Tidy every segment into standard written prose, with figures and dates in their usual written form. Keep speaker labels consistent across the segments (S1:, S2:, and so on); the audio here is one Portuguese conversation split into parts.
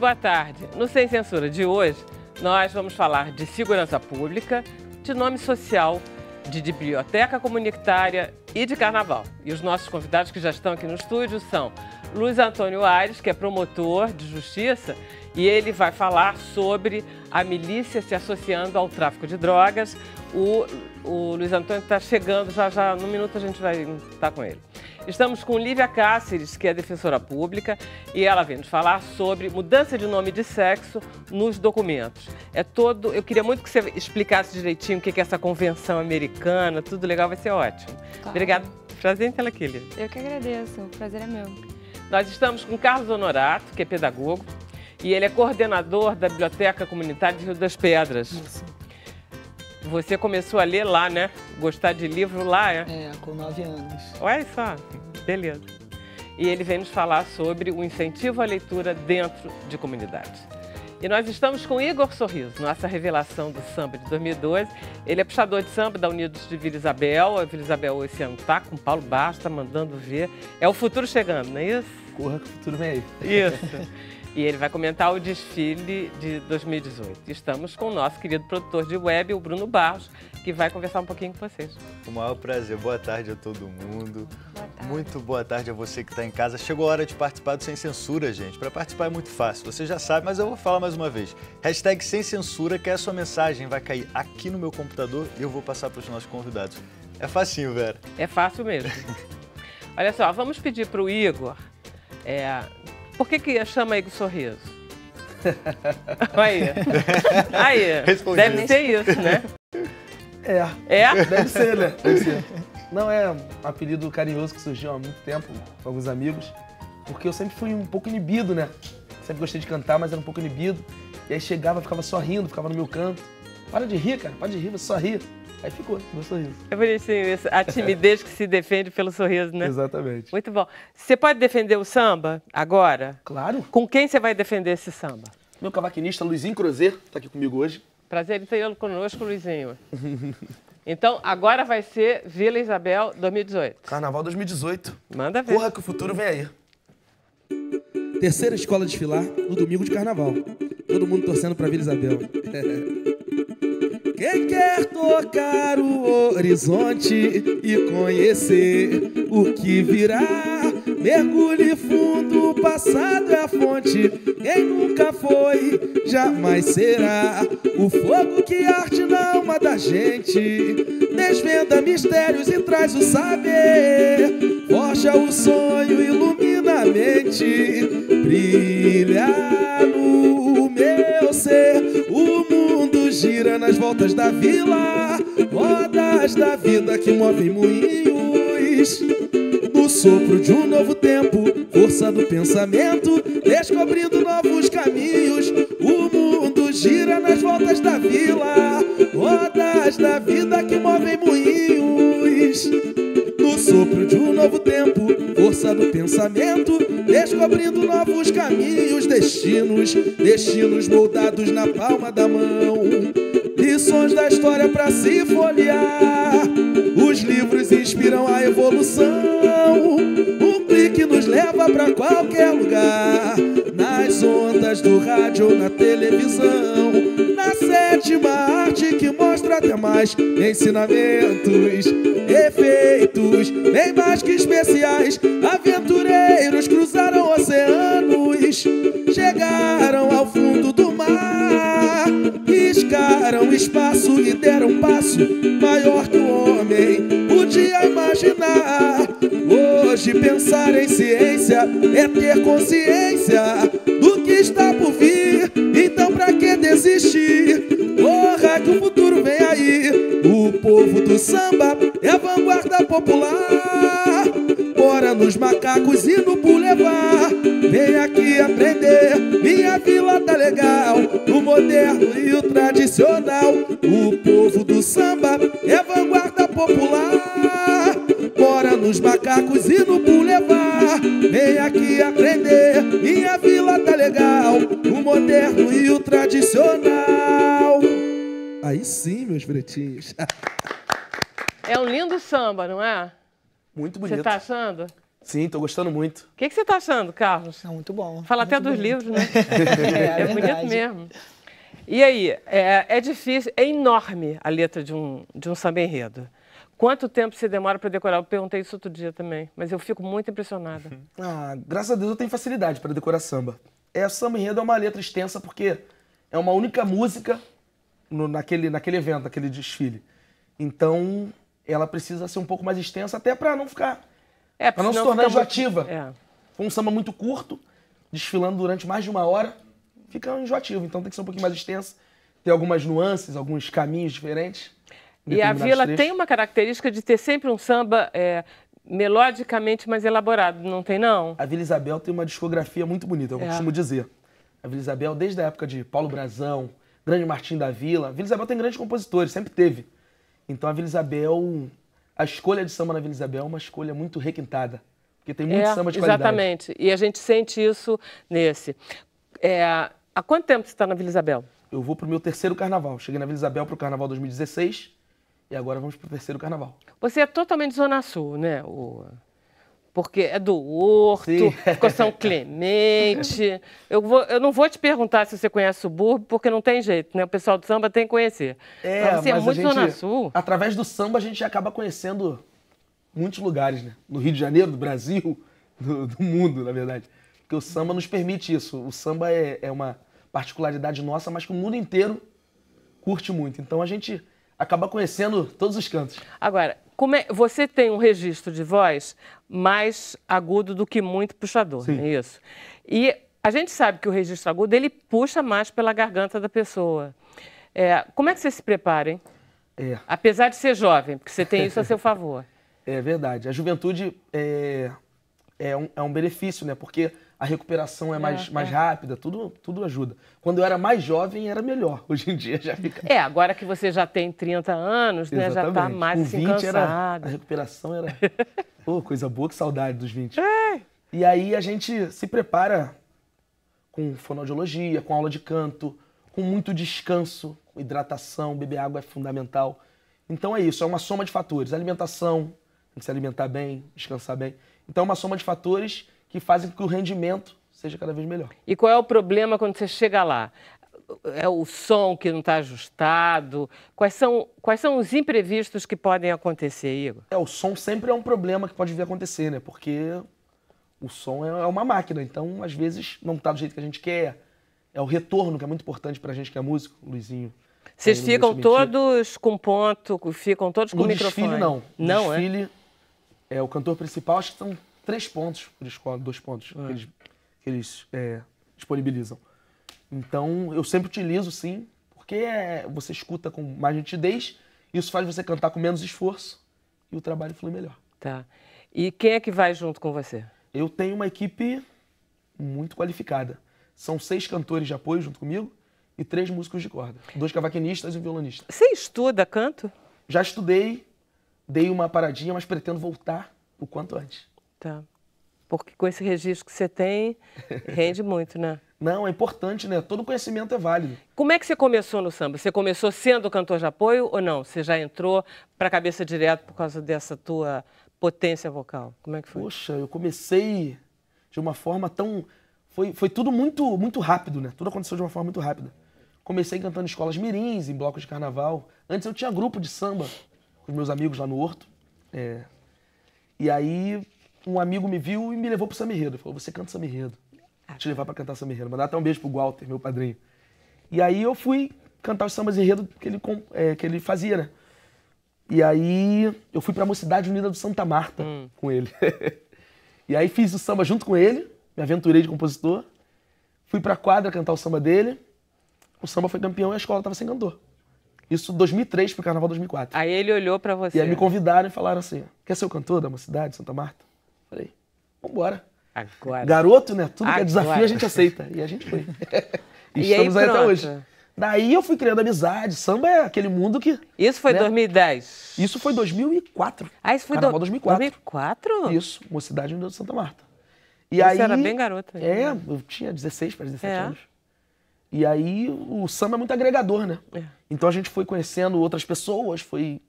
S1: boa tarde. No Sem Censura de hoje, nós vamos falar de segurança pública, de nome social, de biblioteca comunitária e de carnaval. E os nossos convidados que já estão aqui no estúdio são Luiz Antônio Aires, que é promotor de justiça, e ele vai falar sobre a milícia se associando ao tráfico de drogas. O Luiz Antônio está chegando, já num minuto a gente vai estar com ele. Estamos com Lívia Cáceres, que é defensora pública, e ela vem nos falar sobre mudança de nome de sexo nos documentos. Eu queria muito que você explicasse direitinho o que é essa convenção americana, tudo legal, vai ser ótimo. Claro. Obrigada. Prazer em tê-la aqui, Lívia.
S2: Eu que agradeço, o prazer é meu.
S1: Nós estamos com Carlos Honorato, que é pedagogo, e ele é coordenador da Biblioteca Comunitária de Rio das Pedras.
S3: Isso.
S1: Você começou a ler lá, né? Gostar de livro lá, é?
S3: É, com 9 anos.
S1: Olha só, beleza. E ele vem nos falar sobre o incentivo à leitura dentro de comunidades. E nós estamos com Igor Sorriso, nossa revelação do samba de 2012. Ele é puxador de samba da Unidos de Vila Isabel. A Vila Isabel esse ano está com Paulo Bastos, está mandando ver. É o futuro chegando, não é isso?
S3: Corra que o futuro vem aí.
S1: Isso. E ele vai comentar o desfile de 2018. Estamos com o nosso querido produtor de web, o Bruno Barros, que vai conversar um pouquinho com vocês.
S4: O maior prazer. Boa tarde a todo mundo.
S2: Boa tarde.
S4: Muito boa tarde a você que está em casa. Chegou a hora de participar do Sem Censura, gente. Para participar é muito fácil, você já sabe, mas eu vou falar mais uma vez. Hashtag Sem Censura, que é a sua mensagem, vai cair aqui no meu computador e eu vou passar para os nossos convidados. É facinho, Vera.
S1: É fácil mesmo. Olha só, vamos pedir para o Igor... Por que chama Igor Sorriso? Aí. Deve ser isso, né? É?
S3: Deve ser, né? Deve ser. Não, é um apelido carinhoso que surgiu há muito tempo com alguns amigos, porque eu sempre fui um pouco inibido, né? Sempre gostei de cantar, mas era um pouco inibido. E aí chegava, ficava só rindo, ficava no meu canto. Para de rir, cara, para de rir, você só ri. Aí ficou, meu sorriso.
S1: É bonitinho isso, a timidez que se defende pelo sorriso, né?
S3: Exatamente.
S1: Muito bom. Você pode defender o samba agora?
S3: Claro.
S1: Com quem você vai defender esse samba?
S3: Meu cavaquinista, Luizinho Crozer, tá aqui comigo hoje.
S1: Prazer em tê-lo conosco, Luizinho. Então, agora vai ser Vila Isabel 2018.
S3: Carnaval 2018.
S1: Manda ver.
S3: Corra que o futuro vem aí. Terceira escola desfilar no domingo de carnaval. Todo mundo torcendo pra Vila Isabel. Quem quer tocar o horizonte e conhecer o que virá, mergulhe fundo, o passado é a fonte. Quem nunca foi, jamais será. O fogo que arde na alma da gente desvenda mistérios e traz o saber. Forja o sonho, ilumina a mente, brilha no meu ser. O mundo gira nas voltas da vila, rodas da vida que movem moinhos. No sopro de um novo tempo, força do pensamento, descobrindo novos caminhos. O mundo gira nas voltas da vila, rodas da vida que movem moinhos. No sopro de um novo tempo, força do pensamento, descobrindo novos caminhos, destinos moldados na palma da mão. Lições da história pra se folhear, os livros inspiram a evolução. Um clique nos leva pra qualquer lugar, nas ondas do rádio ou na televisão. Na sétima arte que mostra até mais ensinamentos, efeitos, bem mais que especiais. Aventureiros cruzaram oceanos, chegaram ao fundo do mar, riscaram espaço e deram um passo maior que o homem podia imaginar. Hoje pensar em ciência é ter consciência do que está por vir. Então pra que desistir? Corra que o futuro vem aí. O povo do samba é a vanguarda popular. Bora nos macacos e no boulevard. Vem aqui aprender, minha vila tá legal. O moderno e o tradicional. O povo do samba é a vanguarda popular. Bora nos macacos e no boulevard. Vem aqui aprender, minha vila tá legal. O moderno e o tradicional. Aí sim, meus pretinhos.
S1: É um lindo samba, não é?
S3: Muito bonito.
S1: Você tá achando?
S3: Sim, tô gostando muito.
S1: O que você está achando, Carlos?
S5: Não, muito bom.
S1: Fala
S5: muito
S1: até dos
S5: bonito.
S1: livros, né?
S5: É
S1: bonito
S5: verdade.
S1: mesmo. E aí, é difícil, é enorme a letra de um samba enredo. Quanto tempo você demora para decorar? Eu perguntei isso outro dia também, mas eu fico muito impressionada.
S3: Graças a Deus eu tenho facilidade para decorar samba. Samba enredo é uma letra extensa porque é uma única música naquele evento, naquele desfile. Então, ela precisa ser um pouco mais extensa até para não ficar... para não se tornar enjoativa. Foi um samba muito curto, desfilando durante mais de 1 hora, fica enjoativo. Então tem que ser um pouquinho mais extensa, ter algumas nuances, alguns caminhos diferentes.
S1: E a Vila tem uma característica de ter sempre um samba melodicamente mais elaborado, não tem não?
S3: A Vila Isabel tem uma discografia muito bonita, eu costumo dizer. A Vila Isabel, desde a época de Paulo Brazão, Grande Martim da Vila, a Vila Isabel tem grandes compositores, sempre teve. Então a Vila Isabel, a escolha de samba na Vila Isabel é uma escolha muito requintada, porque tem muito samba de qualidade.
S1: Exatamente, e a gente sente isso nesse. Há quanto tempo você está na Vila Isabel?
S3: Eu vou pro meu 3º carnaval. Cheguei na Vila Isabel pro carnaval 2016 e agora vamos pro 3º carnaval.
S1: Você é totalmente Zona Sul, né? Porque é do Horto, ficou São Clemente. Eu não vou te perguntar se você conhece o subúrbio, porque não tem jeito, né? O pessoal do samba tem que conhecer. Mas você é muito Zona Sul.
S3: Através do samba a gente acaba conhecendo muitos lugares, né? No Rio de Janeiro, do Brasil, do mundo, na verdade. Porque o samba nos permite isso. O samba é uma particularidade nossa, mas que o mundo inteiro curte muito. Então a gente acaba conhecendo todos os cantos.
S1: Agora, você tem um registro de voz mais agudo do que muito puxador,
S3: Sim.
S1: não é isso? E a gente sabe que o registro agudo, ele puxa mais pela garganta da pessoa. Como é que você se prepara, hein? Apesar de ser jovem, porque você tem isso a seu favor.
S3: É verdade. A juventude é um benefício, né? Porque a recuperação é mais rápida, tudo ajuda. Quando eu era mais jovem, era melhor. Hoje em dia já fica...
S1: agora que você já tem 30 anos, né? Já está mais assim, cansado.
S3: A recuperação era... Pô, coisa boa, que saudade dos 20. E aí a gente se prepara com fonoaudiologia, com aula de canto, com muito descanso, com hidratação, beber água é fundamental. Então é isso, é uma soma de fatores. Alimentação, tem que se alimentar bem, descansar bem. Então é uma soma de fatores que fazem com que o rendimento seja cada vez melhor.
S1: E qual é o problema quando você chega lá? É o som que não está ajustado? Quais são os imprevistos que podem acontecer, Igor?
S3: O som sempre é um problema que pode vir a acontecer, né? Porque o som é uma máquina, então às vezes não está do jeito que a gente quer. É o retorno que é muito importante pra gente que é músico, Luizinho.
S1: Vocês ficam todos com ponto, ficam todos com microfone?
S3: No desfile, não.
S1: Não,
S3: no desfile, o cantor principal, acho que são 3 pontos por escola, 2 pontos que eles disponibilizam. Então, eu sempre utilizo, sim, porque você escuta com mais nitidez, isso faz você cantar com menos esforço e o trabalho flui melhor.
S1: Tá. E quem é que vai junto com você?
S3: Eu tenho uma equipe muito qualificada. São 6 cantores de apoio junto comigo e 3 músicos de corda. 2 cavaquinistas e um violonista.
S1: Você estuda canto?
S3: Já estudei, dei uma paradinha, mas pretendo voltar o quanto antes.
S1: Tá. Porque com esse registro que você tem, rende muito, né?
S3: Não, é importante, né? Todo conhecimento é válido.
S1: Como é que você começou no samba? Você começou sendo cantor de apoio ou não? Você já entrou para a cabeça direto por causa dessa tua potência vocal? Como é que foi?
S3: Poxa, eu comecei de uma forma tão... Foi tudo muito rápido, né? Tudo aconteceu de uma forma muito rápida. Comecei cantando em escolas mirins, em blocos de carnaval. Antes eu tinha grupo de samba com os meus amigos lá no Horto. E aí um amigo me viu e me levou pro samba enredo. Falou, você canta samba enredo. Vou te levar pra cantar samba enredo. Mandar até um beijo pro Walter, meu padrinho. E aí eu fui cantar os sambas enredo que ele fazia, né? E aí eu fui pra Mocidade Unida do Santa Marta com ele. E aí fiz o samba junto com ele, me aventurei de compositor. Fui pra quadra cantar o samba dele. O samba foi campeão e a escola tava sem cantor. Isso em 2003 pro Carnaval 2004.
S1: Aí ele olhou pra você.
S3: E aí me convidaram e falaram assim, quer ser o cantor da Mocidade, Santa Marta? Falei, vambora.
S1: Agora.
S3: Garoto, né? Tudo que é desafio a gente aceita. E a gente foi. E estamos aí até hoje. Daí eu fui criando amizade. Samba é aquele mundo que...
S1: Isso foi 2010?
S3: Isso foi 2004.
S1: Ah, isso foi
S3: Carnaval 2004.
S1: 2004?
S3: Isso, Mocidade Unida do Santa Marta. E
S1: você
S3: aí,
S1: era bem garota.
S3: Eu tinha 16 para 17 anos. E aí o samba é muito agregador, né? Então a gente foi conhecendo outras pessoas, foi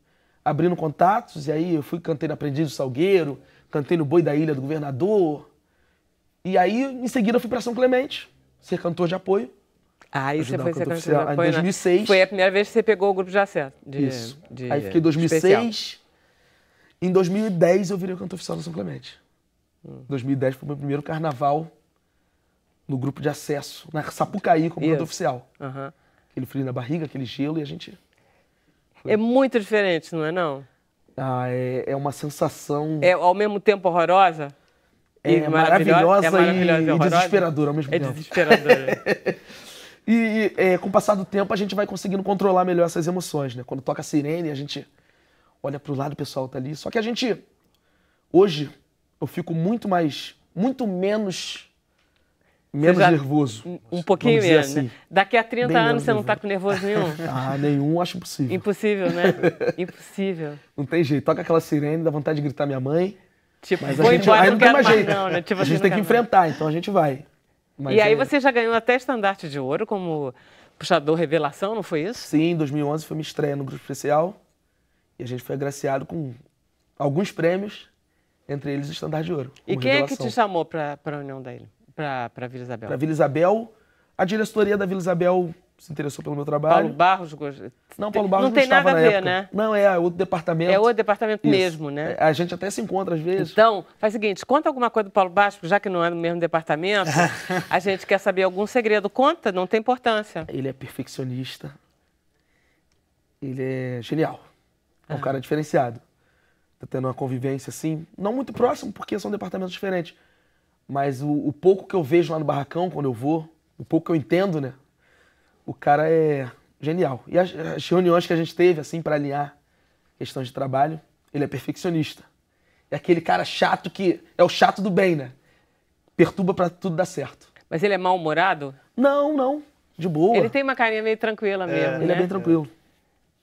S3: abrindo contatos, e aí eu cantei no Aprendiz do Salgueiro, cantei no Boi da Ilha do Governador. E aí, em seguida, eu fui para São Clemente, ser cantor de apoio.
S1: Aí você
S3: ajudar
S1: foi
S3: o
S1: ser
S3: cantor
S1: cantor de
S3: oficial, em
S1: apoio, né?
S3: 2006.
S1: Foi a primeira vez que você pegou o grupo de acesso.
S3: Isso. Aí fiquei em 2006. Em 2010 eu virei o cantor oficial da São Clemente. 2010 foi o meu primeiro carnaval no grupo de acesso, na Sapucaí, como cantor oficial.
S1: Uhum.
S3: Aquele frio na barriga, aquele gelo, e a gente...
S1: É muito diferente, não é não?
S3: Ah, é uma sensação...
S1: É ao mesmo tempo horrorosa?
S3: É maravilhosa, e
S1: horrorosa?
S3: desesperadora ao mesmo tempo.
S1: É desesperadora.
S3: E com o passar do tempo a gente vai conseguindo controlar melhor essas emoções, né? Quando toca a sirene, a gente olha pro lado, o pessoal tá ali. Só que a gente, hoje, eu fico muito menos nervoso.
S1: Um pouquinho menos,
S3: assim.
S1: né? Daqui a 30
S3: Bem
S1: anos
S3: menos
S1: você não
S3: nervoso.
S1: tá com nervoso nenhum?
S3: Ah, nenhum, acho impossível.
S1: Impossível, né? Impossível.
S3: Não tem jeito. Toca aquela sirene, dá vontade de gritar minha mãe.
S1: Tipo,
S3: Mas
S1: vou
S3: a gente
S1: embora,
S3: aí
S1: não
S3: não tem
S1: quero
S3: mais
S1: mais
S3: jeito.
S1: não, né? Tipo
S3: A
S1: assim,
S3: gente
S1: não
S3: tem que
S1: quero
S3: enfrentar, então a gente vai. Mas
S1: E aí você já ganhou até estandarte de ouro como puxador revelação, não foi isso?
S3: Sim, em 2011 foi minha estreia no grupo especial. E a gente foi agraciado com alguns prêmios, entre eles o estandarte de ouro.
S1: E
S3: como
S1: quem é que
S3: revelação.
S1: te chamou para a União da Ilha? Para Vila Isabel?
S3: Para Vila Isabel, a diretoria da Vila Isabel se interessou pelo meu trabalho.
S1: Paulo Barros?
S3: Não, Paulo Barros
S1: não tem
S3: estava
S1: nada a
S3: na
S1: ver,
S3: época.
S1: né?
S3: Não, é outro departamento.
S1: É outro departamento
S3: Isso.
S1: mesmo, né?
S3: A gente até se encontra às vezes.
S1: Então, faz o seguinte, conta alguma coisa do Paulo Barros, já que não é no mesmo departamento, a gente quer saber algum segredo. Conta, não tem importância.
S3: Ele é perfeccionista. Ele é genial. É um cara diferenciado. Tá tendo uma convivência assim, não muito próximo, porque são departamentos diferentes. Mas o pouco que eu vejo lá no barracão, quando eu vou, o pouco que eu entendo, né? O cara é genial. E as reuniões que a gente teve, assim, para alinhar questões de trabalho, ele é perfeccionista. É aquele cara chato que é o chato do bem, né? Perturba para tudo dar certo.
S1: Mas ele é mal-humorado?
S3: Não. De boa.
S1: Ele tem uma carinha meio tranquila mesmo, né?
S3: Ele é bem tranquilo.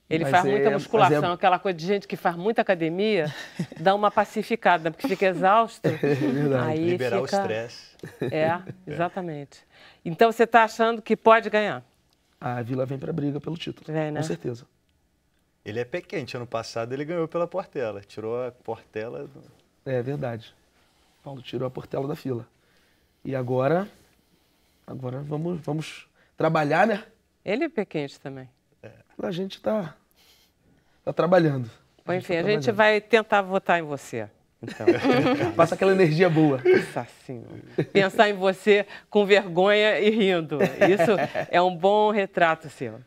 S1: Ele
S3: Mas
S1: faz muita musculação,
S3: mas
S1: aquela coisa de gente que faz muita academia, dá uma pacificada, porque fica exausto.
S3: verdade.
S1: Aí
S4: Liberar
S1: fica...
S4: o estresse.
S1: É, exatamente. Então você está achando que pode ganhar?
S3: A Vila vem pra briga pelo título,
S1: Vem, né?
S3: com certeza.
S4: Ele é pé quente. Ano passado ele ganhou pela Portela. Tirou a Portela do...
S3: É verdade. Paulo tirou a Portela da fila. E agora vamos trabalhar, né?
S1: Ele é pé quente também.
S3: A gente tá trabalhando.
S1: Bom, enfim, a gente vai tentar votar em você. Então,
S3: Passa aquela energia boa.
S1: assim, pensar em você com vergonha e rindo. Isso é um bom retrato seu.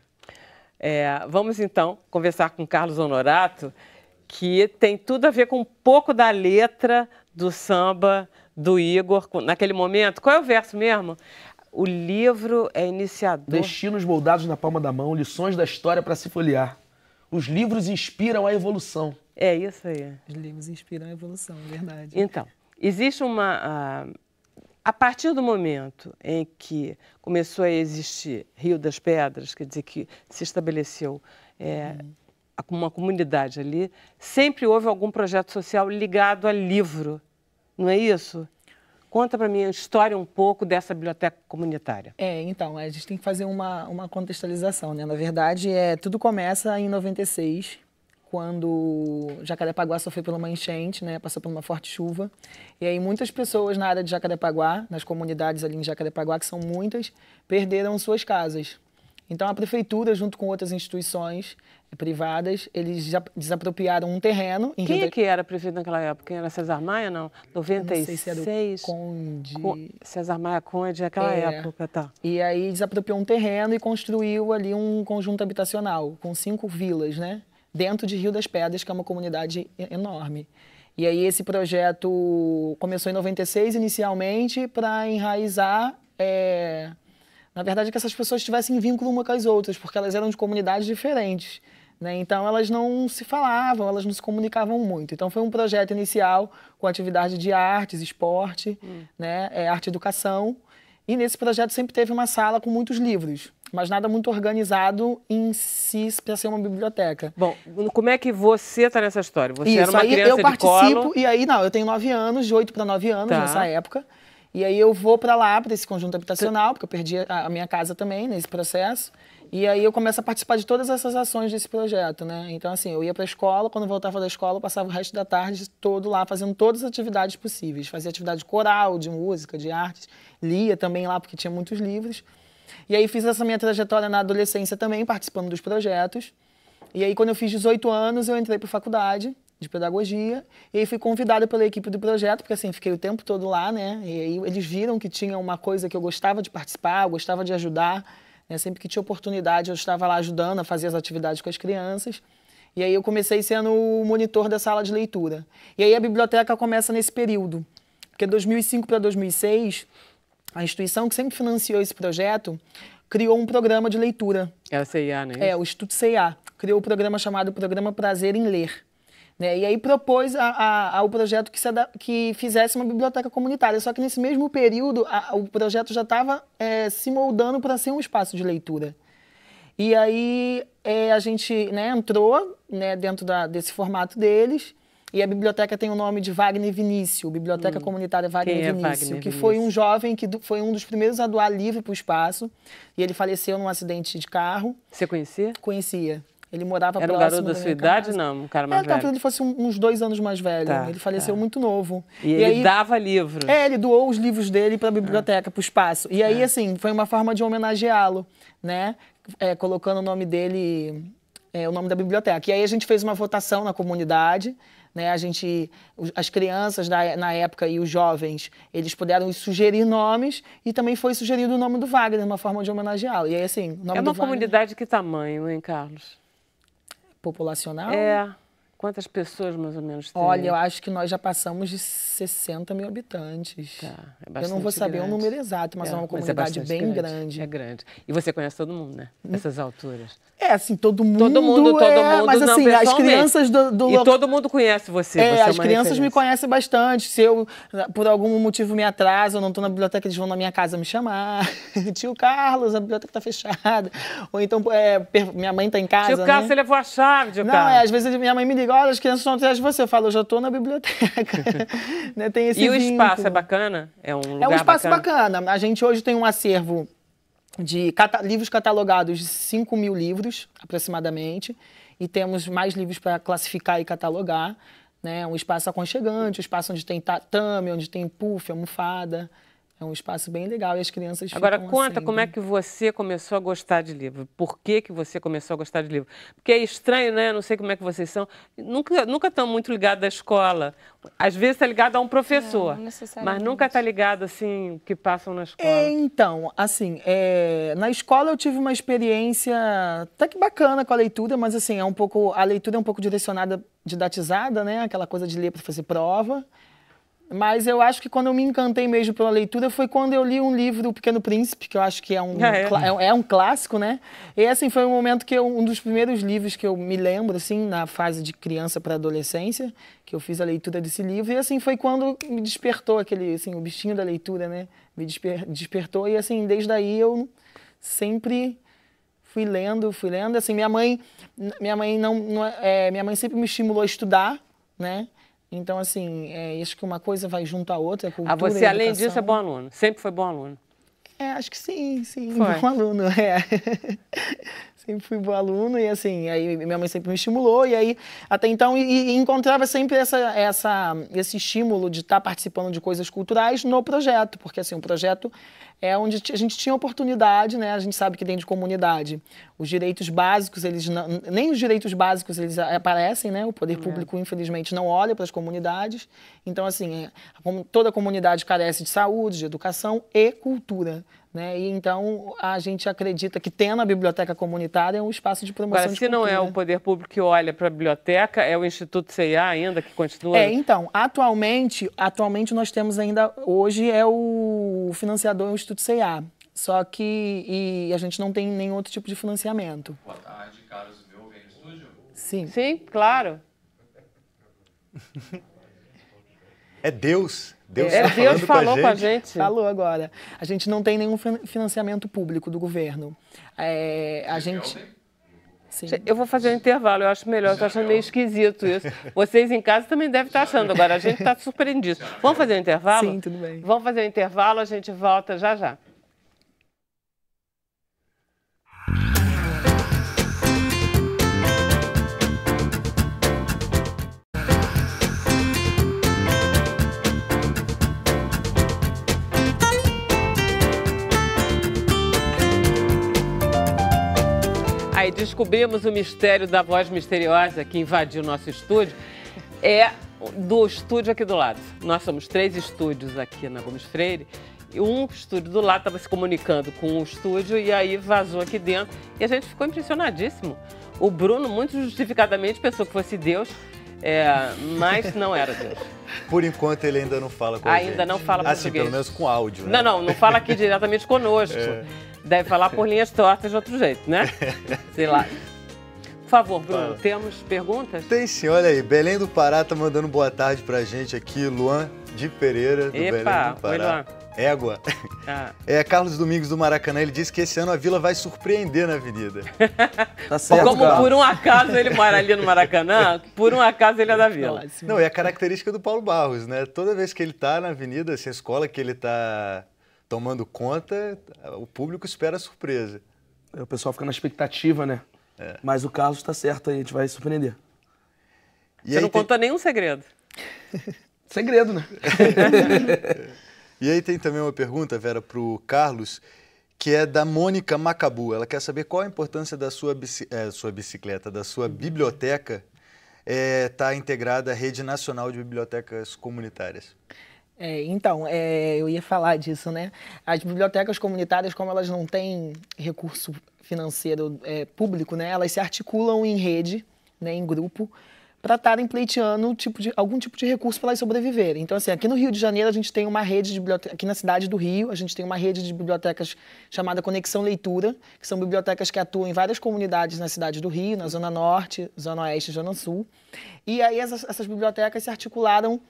S1: Vamos então conversar com Carlos Honorato, que tem tudo a ver com um pouco da letra do samba do Igor naquele momento. Qual é o verso mesmo? O livro é iniciador.
S3: Destinos moldados na palma da mão, lições da história para se folhear. Os livros inspiram a evolução.
S1: É isso aí.
S5: Os livros inspiram a evolução, é verdade.
S1: Então, existe uma... A partir do momento em que começou a existir Rio das Pedras, quer dizer, que se estabeleceu uma comunidade ali, sempre houve algum projeto social ligado a livro, não é isso? Conta para mim a história um pouco dessa biblioteca comunitária.
S5: Então, a gente tem que fazer uma contextualização, né? Na verdade, tudo começa em 96, quando Jacarepaguá sofreu por uma enchente, né? Passou por uma forte chuva. E aí muitas pessoas na área de Jacarepaguá, nas comunidades ali em Jacarepaguá, que são muitas, perderam suas casas. Então a prefeitura, junto com outras instituições privadas, eles já desapropriaram um terreno.
S1: Quem é que era prefeito naquela época? Quem era César Maia, não? 96?
S5: Não sei se era o Conde.
S1: César Maia Conde, naquela época, tá.
S5: E aí desapropriou um terreno e construiu ali um conjunto habitacional, com 5 vilas, né? Dentro de Rio das Pedras, que é uma comunidade enorme. E aí esse projeto começou em 96, inicialmente, para enraizar... Na verdade, que essas pessoas tivessem vínculo uma com as outras, porque elas eram de comunidades diferentes, né? Então, elas não se falavam, elas não se comunicavam muito. Então, foi um projeto inicial com atividade de artes, esporte, né? Arte e educação. E nesse projeto sempre teve uma sala com muitos livros, mas nada muito organizado em si para ser uma biblioteca.
S1: Bom, como é que você está nessa história? Você era uma
S5: aí
S1: criança
S5: eu participo,
S1: de colo?
S5: E aí, eu tenho 9 anos, de 8 para 9 anos nessa época. E aí eu vou para lá, para esse conjunto habitacional, porque eu perdi a minha casa também nesse processo. E aí eu começo a participar de todas essas ações desse projeto, né? Então, assim, eu ia para a escola, quando voltava da escola, eu passava o resto da tarde todo lá, fazendo todas as atividades possíveis. Fazia atividade de coral, de música, de artes, lia também lá, porque tinha muitos livros. E aí fiz essa minha trajetória na adolescência também, participando dos projetos. E aí, quando eu fiz 18 anos, eu entrei para a faculdade de pedagogia, e aí fui convidada pela equipe do projeto, porque assim, fiquei o tempo todo lá, né? E aí eles viram que tinha uma coisa que eu gostava de participar, eu gostava de ajudar, né? Sempre que tinha oportunidade, eu estava lá ajudando a fazer as atividades com as crianças. E aí eu comecei sendo o monitor da sala de leitura. E aí a biblioteca começa nesse período, porque 2005 para 2006, a instituição que sempre financiou esse projeto criou um programa de leitura.
S1: É a CIA, né?
S5: É, o Instituto CIA. Criou um programa chamado Programa Prazer em Ler. Né? E aí propôs ao projeto que fizesse uma biblioteca comunitária. Só que nesse mesmo período, o projeto já estava se moldando para ser um espaço de leitura. E aí a gente, né, entrou, né, dentro desse formato deles. E a biblioteca tem o nome de Wagner Vinícius, Biblioteca Comunitária Wagner Vinícius, que foi um jovem que foi um dos primeiros a doar livro para o espaço. E ele faleceu num acidente de carro.
S1: Você conhecia?
S5: Conhecia. Ele morava próximo.
S1: Era um garoto da sua idade, não? Um cara mais velho?
S5: Talvez ele fosse uns 2 anos mais velho.
S1: Tá,
S5: ele faleceu muito novo.
S1: E ele aí, dava livros?
S5: Ele doou os livros dele para a biblioteca, para o espaço. E aí, assim, foi uma forma de homenageá-lo, né? Colocando o nome dele, o nome da biblioteca. E aí a gente fez uma votação na comunidade, né? As crianças na época e os jovens, eles puderam sugerir nomes e também foi sugerido o nome do Wagner, uma forma de homenageá-lo. E aí, assim, o nome
S1: é
S5: do
S1: uma comunidade de que tamanho, hein, Carlos?
S5: Populacional?
S1: Quantas pessoas mais ou menos tem?
S5: Olha, eu acho que nós já passamos de 60 mil habitantes.
S1: Tá, é bastante
S5: eu não vou saber o número exato, mas é uma comunidade bem grande.
S1: É grande. E você conhece todo mundo, né? Nessas alturas.
S5: Assim, todo mundo.
S1: Todo mundo,
S5: mas assim, as crianças do
S1: E todo mundo conhece você. Você
S5: as crianças me conhecem bastante. Se eu, por algum motivo, me atraso, eu não estou na biblioteca, eles vão na minha casa me chamar. Tio Carlos, a biblioteca está fechada. Ou então, minha mãe está em casa.
S1: Tio Carlos, você levou a chave, tio Carlos.
S5: Não, às vezes minha mãe me liga, olha, as crianças estão atrás de você. Eu falo, eu já estou na biblioteca. Né, tem esse
S1: vínculo. O espaço é bacana? É um
S5: espaço bacana. A gente hoje tem um acervo de livros catalogados de 5 mil livros, aproximadamente, e temos mais livros para classificar e catalogar, né? Um espaço aconchegante, um espaço onde tem tatame, onde tem puff, almofada. É um espaço bem legal e as crianças
S1: Agora,
S5: ficam
S1: conta
S5: assim,
S1: como é que você começou a gostar de livro. Por que você começou a gostar de livro? Porque é estranho, né? Não sei como é que vocês são. Nunca estão muito ligados à escola. Às vezes está ligado a um professor, mas nunca está ligado, assim, que passam na escola.
S5: Então, assim, na escola eu tive uma experiência até que bacana com a leitura, mas assim, a leitura é um pouco direcionada, didatizada, né? Aquela coisa de ler para fazer prova. Mas eu acho que quando eu me encantei mesmo pela leitura foi quando eu li um livro, O Pequeno Príncipe, que eu acho que é um clássico, né? E assim, foi um momento que um dos primeiros livros que eu me lembro, assim, na fase de criança para adolescência, que eu fiz a leitura desse livro. E assim, foi quando me despertou aquele, assim, o bichinho da leitura, né? Me despertou e assim, desde aí eu sempre fui lendo. Assim, minha mãe sempre me estimulou a estudar, né? Então, assim, acho que uma coisa vai junto à outra, a cultura,
S1: você,
S5: a
S1: além disso, é bom aluno? Sempre foi bom aluno?
S5: Acho que sim, bom aluno, Sempre fui bom aluno e, assim, aí minha mãe sempre me estimulou e aí, até então, e encontrava sempre esse estímulo de estar participando de coisas culturais no projeto, porque, assim, o projeto é onde a gente tinha oportunidade, né? A gente sabe que dentro de comunidade, os direitos básicos, nem os direitos básicos eles aparecem, né? O poder público, infelizmente, não olha para as comunidades. Então, assim, toda comunidade carece de saúde, de educação e cultura, né? E então a gente acredita que tendo a biblioteca comunitária é um espaço de promoção de cultura.
S1: Se não é o poder público que olha para a biblioteca, é o Instituto CIA ainda que continua?
S5: Então, atualmente nós temos ainda, hoje o financiador é o Instituto CIA, só que a gente não tem nenhum outro tipo de financiamento.
S6: Boa tarde, Carlos, me ouvem no estúdio?
S5: Sim.
S1: Sim, claro.
S4: É Deus. Deus
S1: falou com a gente.
S5: Falou agora. A gente não tem nenhum financiamento público do governo. A gente... Sim.
S1: Eu vou fazer um intervalo, eu acho melhor, estou achando meio esquisito isso. Vocês em casa também devem estar achando, agora a gente está surpreendido. Vamos fazer um intervalo?
S5: Sim, tudo bem.
S1: Vamos fazer um intervalo, a gente volta já já. descobrimos o mistério da voz misteriosa que invadiu o nosso estúdio. É do estúdio aqui do lado. Nós somos 3 estúdios aqui na Gomes Freire. E um estúdio do lado estava se comunicando com o estúdio e aí vazou aqui dentro. E a gente ficou impressionadíssimo. O Bruno, muito justificadamente, pensou que fosse Deus, mas não era Deus.
S4: Por enquanto, ele ainda não fala com a gente.
S1: Ainda não fala português.
S4: Assim, pelo menos com áudio, né?
S1: Não fala aqui diretamente conosco. Deve falar por linhas tortas de outro jeito, né? Sei lá. Por favor, Bruno, temos perguntas?
S4: Tem sim, olha aí. Belém do Pará tá mandando boa tarde pra gente aqui. Luan de Pereira, do Belém do Pará.
S1: Oi, Luan.
S4: Égua. Carlos Domingos do Maracanã, ele disse que esse ano a Vila vai surpreender na Avenida.
S3: Tá certo,
S1: como por um acaso ele mora ali no Maracanã, por um acaso ele é da Vila.
S4: Não, é a característica do Paulo Barros, né? Toda vez que ele tá na Avenida, se a escola que ele tá tomando conta, o público espera a surpresa.
S3: O pessoal fica na expectativa, né? Mas o Carlos tá certo aí, a gente vai surpreender.
S1: Você não conta nenhum segredo.
S3: Segredo, né?
S4: E aí tem também uma pergunta, Vera, para o Carlos, que é da Mônica Macabu. Ela quer saber qual a importância da sua bicicleta, da sua biblioteca, tá integrada à Rede Nacional de Bibliotecas Comunitárias.
S5: Eu ia falar disso, né? As bibliotecas comunitárias, como elas não têm recurso financeiro público, né? Elas se articulam em rede, né, em grupo, para estarem pleiteando algum tipo de recurso para elas sobreviverem. Então, assim, aqui no Rio de Janeiro, a gente tem uma rede de bibliotecas, aqui na cidade do Rio, a gente tem uma rede de bibliotecas chamada Conexão Leitura, que são bibliotecas que atuam em várias comunidades na cidade do Rio, na Zona Norte, Zona Oeste e Zona Sul. E aí essas bibliotecas se articularam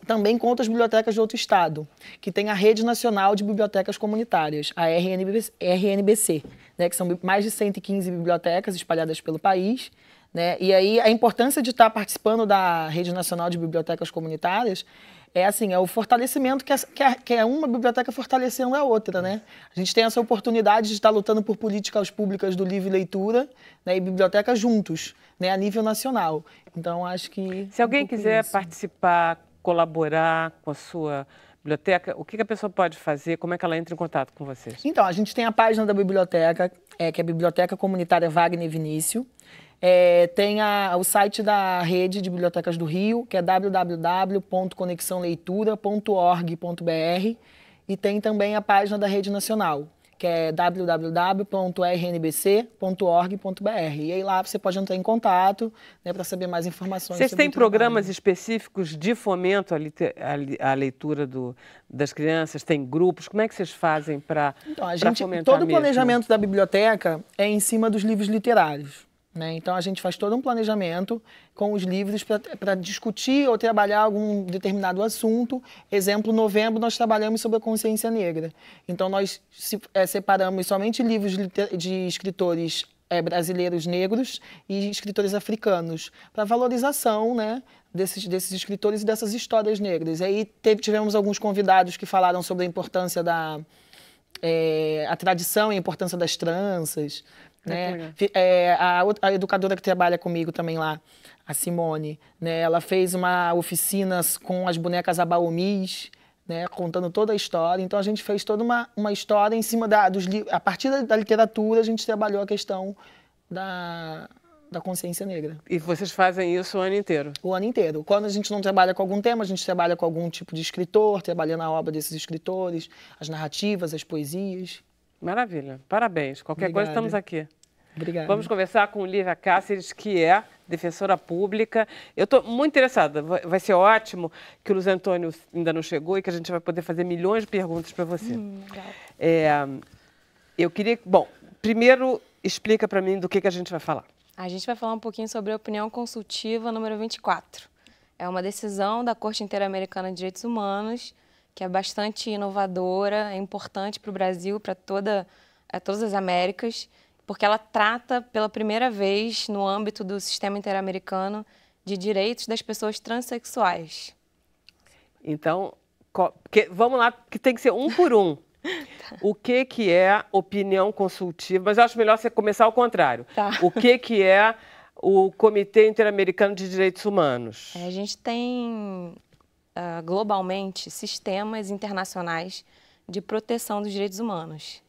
S5: também com outras bibliotecas de outro estado, que tem a Rede Nacional de Bibliotecas Comunitárias, a RNBC, né, que são mais de 115 bibliotecas espalhadas pelo país, né? E aí a importância de estar participando da Rede Nacional de Bibliotecas Comunitárias é o fortalecimento que é uma biblioteca fortalecendo a outra, né? A gente tem essa oportunidade de estar lutando por políticas públicas do livre leitura, né, e bibliotecas juntos, né, a nível nacional. Então, acho que...
S1: Se alguém quiser participar, colaborar com a sua biblioteca, o que a pessoa pode fazer? Como é que ela entra em contato com vocês?
S5: Então, a gente tem a página da biblioteca, que é a Biblioteca Comunitária Wagner Vinícius. Tem o site da Rede de Bibliotecas do Rio, que é www.conexãoleitura.org.br, e tem também a página da Rede Nacional, que é www.rnbc.org.br. E aí lá você pode entrar em contato, né, para saber mais informações.
S1: Vocês têm programas específicos de fomento à leitura das crianças? Tem grupos? Como é que vocês fazem para fomentar
S5: todo o planejamento da biblioteca é em cima dos livros literários, né? Então, a gente faz todo um planejamento com os livros para discutir ou trabalhar algum determinado assunto. Exemplo, em novembro, nós trabalhamos sobre a consciência negra. Então, nós separamos somente livros de escritores brasileiros negros e escritores africanos, para valorização, né, desses escritores e dessas histórias negras. Aí tivemos alguns convidados que falaram sobre a importância a tradição e a importância das tranças, né? A educadora que trabalha comigo também lá, a Simone, né? Ela fez uma oficina com as bonecas abaomis, né? Contando toda a história. Então a gente fez toda uma história em cima dos livros. A partir da literatura, a gente trabalhou a questão da consciência negra.
S1: E vocês fazem isso o ano inteiro?
S5: O ano inteiro. Quando a gente não trabalha com algum tema, a gente trabalha com algum tipo de escritor, trabalhando a obra desses escritores, as narrativas, as poesias.
S1: Maravilha. Parabéns. Qualquer coisa, estamos aqui.
S5: Obrigada.
S1: Vamos conversar com Lívia Cáceres, que é defensora pública. Eu estou muito interessada. Vai ser ótimo que o Luiz Antônio ainda não chegou e que a gente vai poder fazer milhões de perguntas para você. Eu queria... Bom, primeiro explica para mim do que a gente vai falar.
S2: A gente vai falar um pouquinho sobre a opinião consultiva número 24. É uma decisão da Corte Interamericana de Direitos Humanos, que é bastante inovadora, é importante para o Brasil, para todas as Américas, porque ela trata pela primeira vez no âmbito do sistema interamericano de direitos das pessoas transexuais.
S1: Então, vamos lá, que tem que ser um por um. O que é opinião consultiva? Mas eu acho melhor você começar ao contrário.
S2: Tá.
S1: O que é o Comitê Interamericano de Direitos Humanos?
S2: A gente tem, globalmente, sistemas internacionais de proteção dos direitos humanos.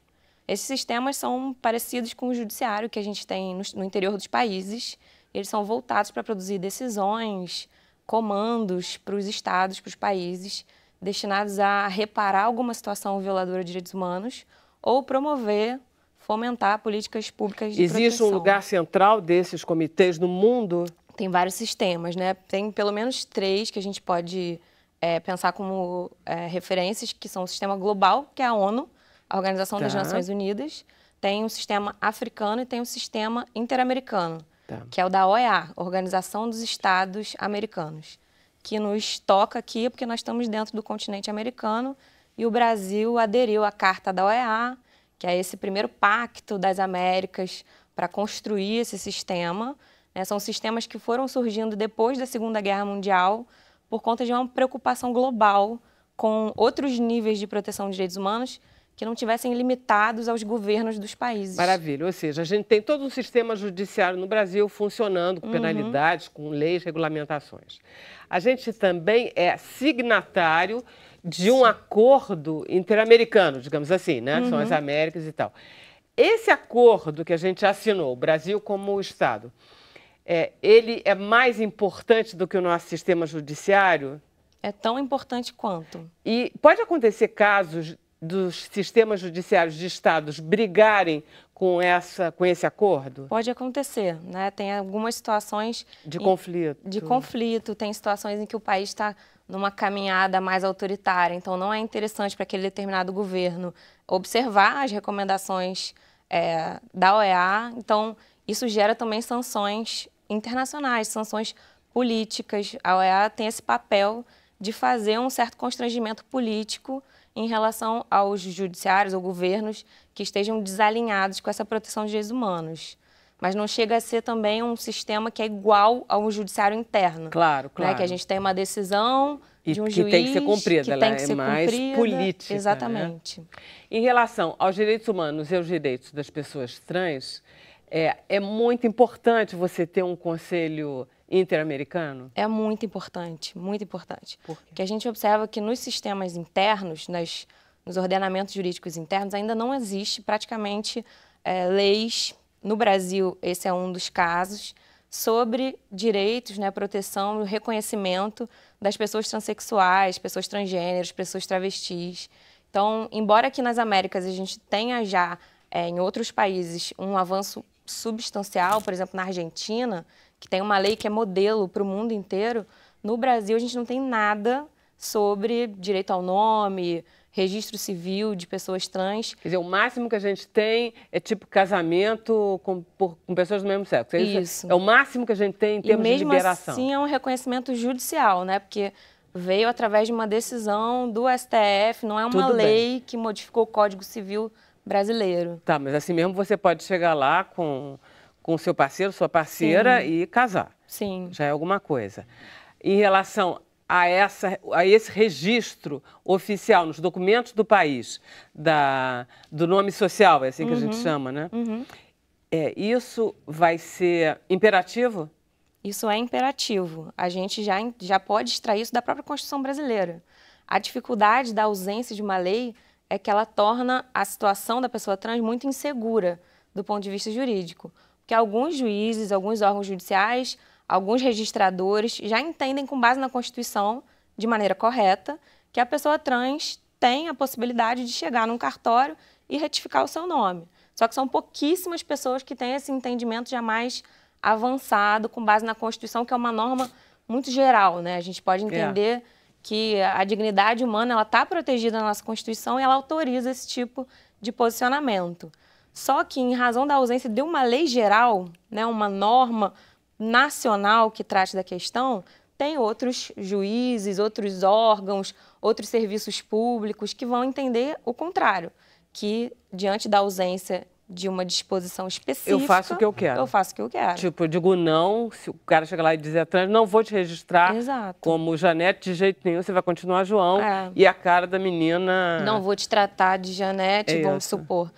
S2: Esses sistemas são parecidos com o judiciário que a gente tem no interior dos países. Eles são voltados para produzir decisões, comandos para os estados, para os países, destinados a reparar alguma situação violadora de direitos humanos ou promover, fomentar políticas públicas de
S1: Existe
S2: proteção.
S1: um lugar central desses comitês no mundo?
S2: Tem vários sistemas, né? Tem pelo menos 3 que a gente pode pensar como referências, que são o sistema global, que é a ONU, a Organização das Nações Unidas, tem o sistema africano e tem o sistema interamericano, que é o da OEA, Organização dos Estados Americanos, que nos toca aqui porque nós estamos dentro do continente americano e o Brasil aderiu à Carta da OEA, que é esse primeiro pacto das Américas para construir esse sistema. São sistemas que foram surgindo depois da Segunda Guerra Mundial por conta de uma preocupação global com outros níveis de proteção de direitos humanos que não tivessem limitados aos governos dos países.
S1: Maravilha, ou seja, a gente tem todo um sistema judiciário no Brasil funcionando com penalidades, com leis, regulamentações. A gente também é signatário de um acordo interamericano, digamos assim, né? São as Américas e tal. Esse acordo que a gente assinou, o Brasil como Estado, ele é mais importante do que o nosso sistema judiciário?
S2: É tão importante quanto.
S1: E pode acontecer casos dos sistemas judiciários de estados brigarem com esse acordo?
S2: Pode acontecer, né? Tem algumas situações
S1: de conflito.
S2: De conflito, tem situações em que o país está numa caminhada mais autoritária, então não é interessante para aquele determinado governo observar as recomendações da OEA, então isso gera também sanções internacionais, sanções políticas. A OEA tem esse papel de fazer um certo constrangimento político em relação aos judiciários ou governos que estejam desalinhados com essa proteção de direitos humanos. Mas não chega a ser também um sistema que é igual ao judiciário interno.
S1: Claro, claro.
S2: Né? Que a gente tem uma decisão de um juiz
S1: que tem que ser cumprida,
S2: que tem que ser
S1: mais
S2: cumprida.
S1: política.
S2: Exatamente.
S1: Né? Em relação aos direitos humanos e aos direitos das pessoas trans, é muito importante você ter um conselho interamericano?
S2: É muito importante, muito importante.
S1: Por quê?
S2: Porque a gente observa que nos sistemas internos, nos ordenamentos jurídicos internos, ainda não existe praticamente leis, no Brasil esse é um dos casos, sobre direitos, proteção e reconhecimento das pessoas transexuais, pessoas transgêneros, pessoas travestis. Então, embora aqui nas Américas a gente tenha já, em outros países, um avanço substancial, por exemplo, na Argentina, que tem uma lei que é modelo para o mundo inteiro, no Brasil a gente não tem nada sobre direito ao nome, registro civil de pessoas trans.
S1: Quer dizer, o máximo que a gente tem é tipo casamento com pessoas do mesmo sexo.
S2: Isso.
S1: É o máximo que a gente tem em termos de liberação.
S2: E mesmo assim é um reconhecimento judicial, né? Porque veio através de uma decisão do STF, não é uma lei que modificou o Código Civil brasileiro.
S1: Tá, mas assim mesmo você pode chegar lá com seu parceiro, sua parceira e casar.
S2: Sim.
S1: Já é alguma coisa. Em relação a esse registro oficial nos documentos do país, do nome social, é assim que a gente chama, né? Isso vai ser imperativo?
S2: Isso é imperativo. A gente já pode extrair isso da própria Constituição brasileira. A dificuldade da ausência de uma lei é que ela torna a situação da pessoa trans muito insegura do ponto de vista jurídico. Porque alguns juízes, alguns órgãos judiciais, alguns registradores já entendem, com base na Constituição, de maneira correta, que a pessoa trans tem a possibilidade de chegar num cartório e retificar o seu nome. Só que são pouquíssimas pessoas que têm esse entendimento já mais avançado, com base na Constituição, que é uma norma muito geral, né? A gente pode entender que a dignidade humana está protegida na nossa Constituição e ela autoriza esse tipo de posicionamento. Só que, em razão da ausência de uma lei geral, né, uma norma nacional que trate da questão, tem outros juízes, outros órgãos, outros serviços públicos que vão entender o contrário, que diante da ausência de uma disposição específica...
S1: Eu faço o que eu quero.
S2: Eu faço o que eu quero.
S1: Tipo, eu digo não, se o cara chegar lá e dizer trans, não vou te registrar.
S2: Exato.
S1: Como Janete, de jeito nenhum, você vai continuar João. E a cara da menina...
S2: Não vou te tratar de Janete, vamos supor.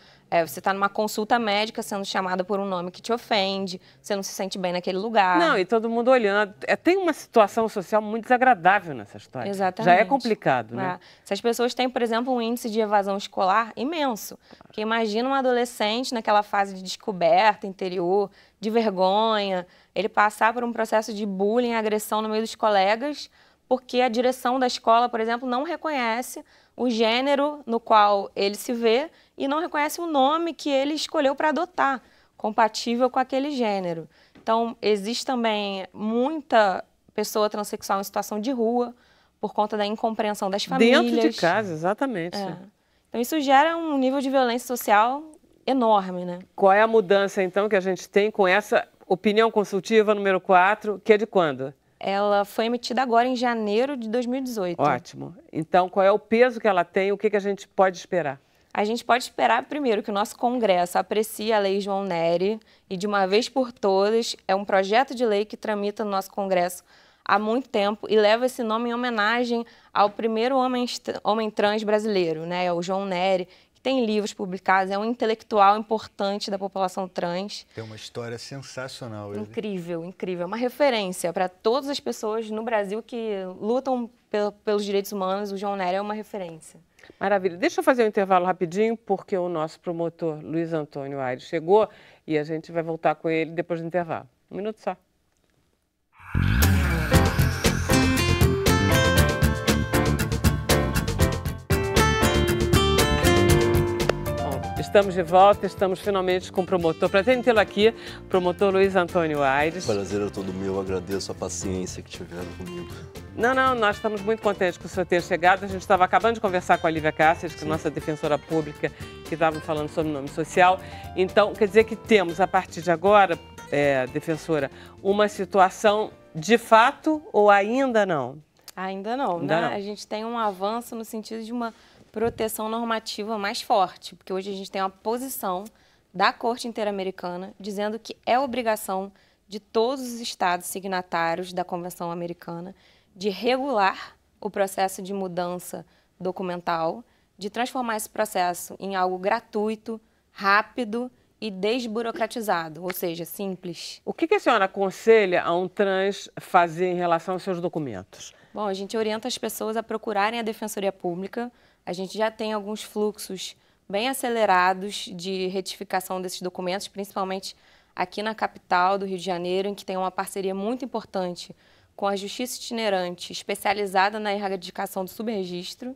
S2: Você está numa consulta médica sendo chamada por um nome que te ofende, você não se sente bem naquele lugar.
S1: Não, e todo mundo olhando. Tem uma situação social muito desagradável nessa história.
S2: Exatamente.
S1: Já é complicado, né?
S2: Se as pessoas têm, por exemplo, um índice de evasão escolar imenso, porque imagina um adolescente naquela fase de descoberta interior, de vergonha, ele passar por um processo de bullying, agressão no meio dos colegas, porque a direção da escola, por exemplo, não reconhece o gênero no qual ele se vê e não reconhece o nome que ele escolheu para adotar, compatível com aquele gênero. Então, existe também muita pessoa transexual em situação de rua, por conta da incompreensão das famílias.
S1: Dentro de casa, exatamente.
S2: Então, isso gera um nível de violência social enorme, né?
S1: Qual é a mudança, então, que a gente tem com essa opinião consultiva número 4, que é de quando?
S2: Ela foi emitida agora em janeiro de 2018.
S1: Ótimo. Então, qual é o peso que ela tem? O que a gente pode esperar?
S2: A gente pode esperar, primeiro, que o nosso Congresso aprecie a Lei João Nery e, de uma vez por todas, é um projeto de lei que tramita no nosso Congresso há muito tempo e leva esse nome em homenagem ao primeiro homem trans brasileiro, né? O João Nery, que tem livros publicados, é um intelectual importante da população trans.
S4: Tem uma história sensacional.
S2: Incrível, incrível. Uma referência para todas as pessoas no Brasil que lutam pelos direitos humanos. O João Nery é uma referência.
S1: Maravilha. Deixa eu fazer um intervalo rapidinho, porque o nosso promotor Luiz Antônio Aires chegou e a gente vai voltar com ele depois do intervalo. Um minuto só. Estamos de volta, estamos finalmente com o promotor. Prazer em tê-lo aqui, promotor Luiz Antônio Aires.
S7: Prazer é todo meu, agradeço a paciência que tiveram comigo.
S1: Não, nós estamos muito contentes com o senhor ter chegado. A gente estava acabando de conversar com a Lívia Cáceres, que é nossa defensora pública, que estava falando sobre o nome social. Então, quer dizer que temos, a partir de agora, defensora, uma situação de fato ou ainda não?
S2: Ainda não,
S1: ainda
S2: né?
S1: Não.
S2: A gente tem um avanço no sentido de uma proteção normativa mais forte, porque hoje a gente tem uma posição da Corte Interamericana dizendo que é obrigação de todos os estados signatários da Convenção Americana de regular o processo de mudança documental, de transformar esse processo em algo gratuito, rápido e desburocratizado, ou seja, simples.
S1: O que a senhora aconselha a um trans fazer em relação aos seus documentos?
S2: Bom, a gente orienta as pessoas a procurarem a Defensoria Pública. A gente já tem alguns fluxos bem acelerados de retificação desses documentos, principalmente aqui na capital do Rio de Janeiro, em que tem uma parceria muito importante com a Justiça Itinerante, especializada na erradicação do subregistro.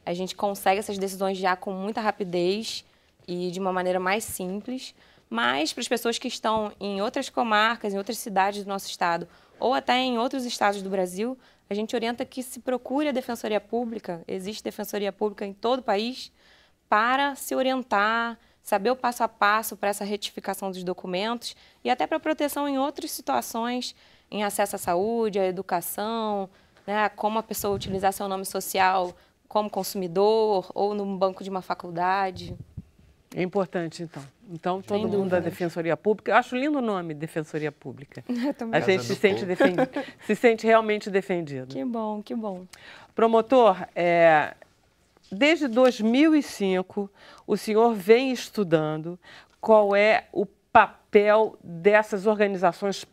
S2: A gente consegue essas decisões já com muita rapidez e de uma maneira mais simples, mas para as pessoas que estão em outras comarcas, em outras cidades do nosso estado, ou até em outros estados do Brasil, a gente orienta que se procure a Defensoria Pública, existe Defensoria Pública em todo o país, para se orientar, saber o passo a passo para essa retificação dos documentos e até para proteção em outras situações, em acesso à saúde, à educação, né, como a pessoa utilizar seu nome social como consumidor ou num banco de uma faculdade.
S1: É importante, então. Então, todo mundo da Defensoria Pública. Eu acho lindo o nome, Defensoria Pública. A gente se sente defendido, se sente realmente defendido.
S2: Que bom, que bom.
S1: Promotor, desde 2005, o senhor vem estudando qual é o papel dessas organizações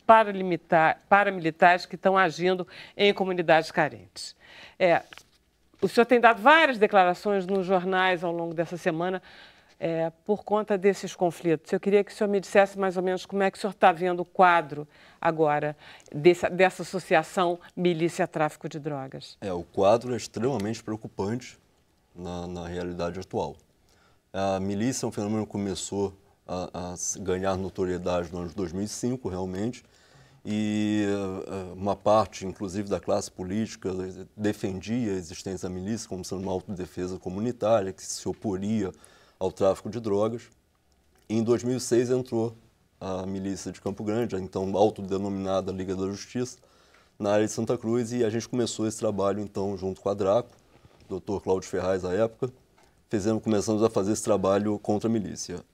S1: paramilitares que estão agindo em comunidades carentes. O senhor tem dado várias declarações nos jornais ao longo dessa semana por conta desses conflitos. Eu queria que o senhor me dissesse mais ou menos como é que o senhor está vendo o quadro agora dessa associação milícia-tráfico de drogas.
S7: O quadro é extremamente preocupante na realidade atual. A milícia é um fenômeno que começou a ganhar notoriedade no ano de 2005, realmente, e uma parte, inclusive, da classe política defendia a existência da milícia como sendo uma autodefesa comunitária, que se oporia ao tráfico de drogas. E em 2006 entrou a milícia de Campo Grande, a então autodenominada Liga da Justiça, na área de Santa Cruz, e a gente começou esse trabalho, então, junto com a DRACO, Dr. Cláudio Ferraz, à época, começamos a fazer esse trabalho contra a milícia.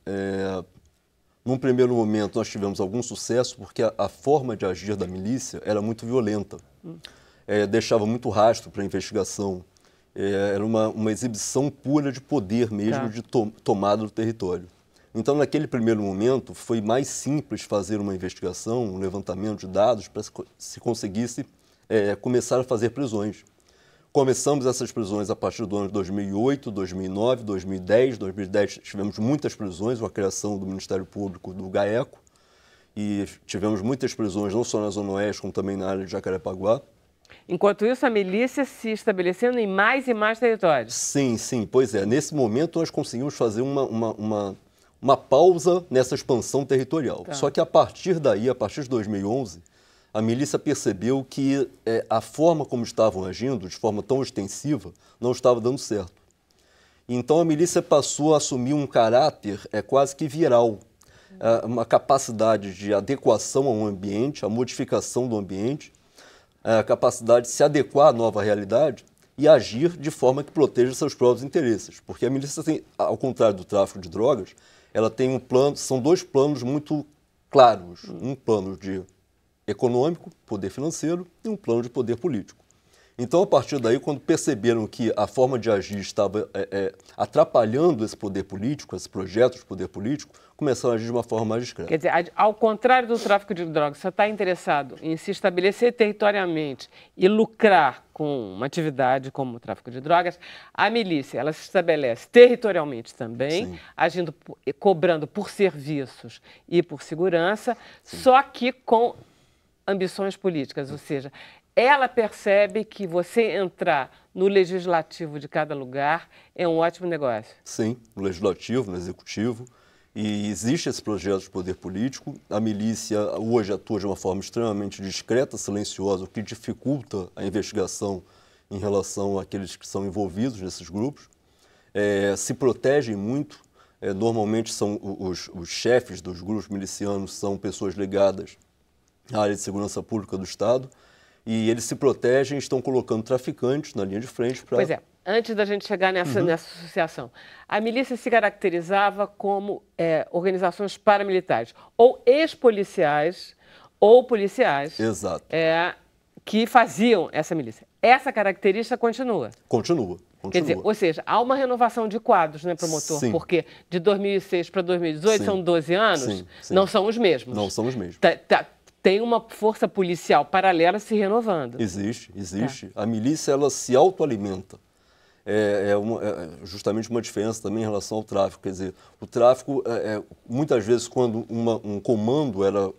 S7: Num primeiro momento, nós tivemos algum sucesso, porque a forma de agir da milícia era muito violenta, deixava muito rastro para a investigação, era uma exibição pura de poder mesmo, de tomada do território. Então, naquele primeiro momento, foi mais simples fazer uma investigação, um levantamento de dados para se conseguisse começar a fazer prisões. Começamos essas prisões a partir do ano de 2008, 2009, 2010. 2010 tivemos muitas prisões, com a criação do Ministério Público do GAECO, e tivemos muitas prisões não só na Zona Oeste, como também na área de Jacarepaguá.
S1: Enquanto isso, a milícia se estabelecendo em mais e mais territórios.
S7: Sim, sim, pois é. Nesse momento, nós conseguimos fazer uma pausa nessa expansão territorial.
S1: Tá.
S7: Só que a partir daí, a partir de 2011, a milícia percebeu que a forma como estavam agindo, de forma tão extensiva, não estava dando certo. Então, a milícia passou a assumir um caráter quase que viral, uma capacidade de adequação ao ambiente, a modificação do ambiente, a capacidade de se adequar à nova realidade e agir de forma que proteja seus próprios interesses. Porque a milícia tem, ao contrário do tráfico de drogas, ela tem um plano, são dois planos muito claros. Um plano de econômico, poder financeiro, e um plano de poder político. Então, a partir daí, quando perceberam que a forma de agir estava atrapalhando esse poder político, esse projeto de poder político, começaram a agir de uma forma mais discreta.
S1: Quer dizer, ao contrário do tráfico de drogas, você está interessado em se estabelecer territorialmente e lucrar com uma atividade como o tráfico de drogas, a milícia ela se estabelece territorialmente também,
S7: Sim.
S1: agindo, cobrando por serviços e por segurança, só que com ambições políticas, ou seja, ela percebe que você entrar no legislativo de cada lugar é um ótimo negócio.
S7: Sim, no legislativo, no executivo. E existe esse projeto de poder político. A milícia hoje atua de uma forma extremamente discreta, silenciosa, o que dificulta a investigação em relação àqueles que são envolvidos nesses grupos. Se protegem muito. Normalmente são os chefes dos grupos milicianos são pessoas ligadas à área de segurança pública do Estado. E eles se protegem e estão colocando traficantes na linha de frente para...
S1: Pois é, antes da gente chegar nessa associação, a milícia se caracterizava como organizações paramilitares, ou ex-policiais, ou policiais.
S7: Exato.
S1: Que faziam essa milícia. Essa característica continua.
S7: Continua.
S1: Quer dizer, ou seja, há uma renovação de quadros, né, promotor?
S7: Sim.
S1: Porque de 2006 para 2018
S7: Sim.
S1: são 12 anos,
S7: Sim.
S1: não são os mesmos.
S7: Não são os mesmos.
S1: Tem uma força policial paralela se renovando.
S7: Existe. Tá. A milícia, ela se autoalimenta. É justamente uma diferença também em relação ao tráfico. Quer dizer, o tráfico, muitas vezes, quando um comando era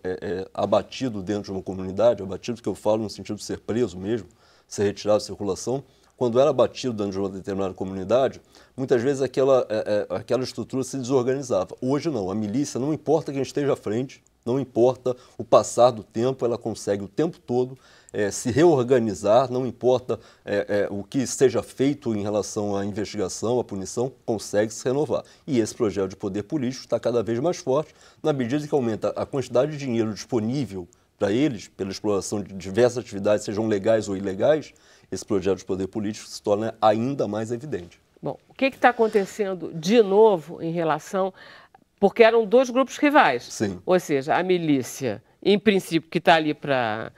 S7: abatido dentro de uma comunidade, abatido que eu falo no sentido de ser preso mesmo, ser retirado de circulação, quando era abatido dentro de uma determinada comunidade, muitas vezes aquela estrutura se desorganizava. Hoje não, a milícia, não importa quem esteja à frente, não importa o passar do tempo, ela consegue o tempo todo se reorganizar, não importa o que seja feito em relação à investigação, à punição, consegue se renovar. E esse projeto de poder político está cada vez mais forte, na medida que aumenta a quantidade de dinheiro disponível para eles, pela exploração de diversas atividades, sejam legais ou ilegais, esse projeto de poder político se torna ainda mais evidente.
S1: Bom, o que está acontecendo de novo em relação... Porque eram dois grupos rivais.
S7: Sim.
S1: Ou seja, a milícia, em princípio, que está ali para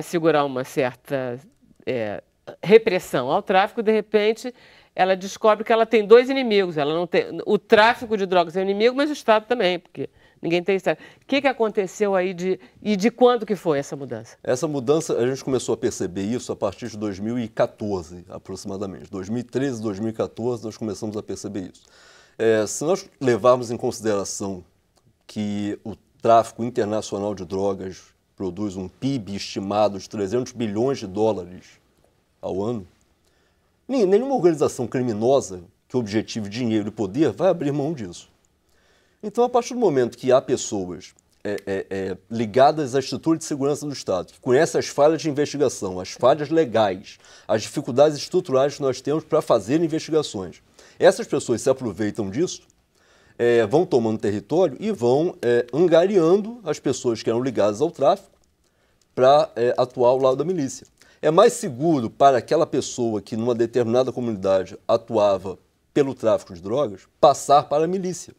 S1: segurar uma certa repressão ao tráfico, de repente, ela descobre que ela tem dois inimigos. Ela não tem, o tráfico de drogas é um inimigo, mas o Estado também, porque ninguém tem Estado. O que aconteceu aí e de quando que foi essa mudança?
S7: Essa mudança, a gente começou a perceber isso a partir de 2014, aproximadamente. 2013, 2014, nós começamos a perceber isso. Se nós levarmos em consideração que o tráfico internacional de drogas produz um PIB estimado de 300 bilhões de dólares ao ano, nenhuma organização criminosa que objetive dinheiro e poder vai abrir mão disso. Então, a partir do momento que há pessoas ligadas à estrutura de segurança do Estado, que conhecem as falhas de investigação, as falhas legais, as dificuldades estruturais que nós temos para fazer investigações, essas pessoas se aproveitam disso, vão tomando território e vão angariando as pessoas que eram ligadas ao tráfico para atuar ao lado da milícia. É mais seguro para aquela pessoa que numa determinada comunidade atuava pelo tráfico de drogas passar para a milícia.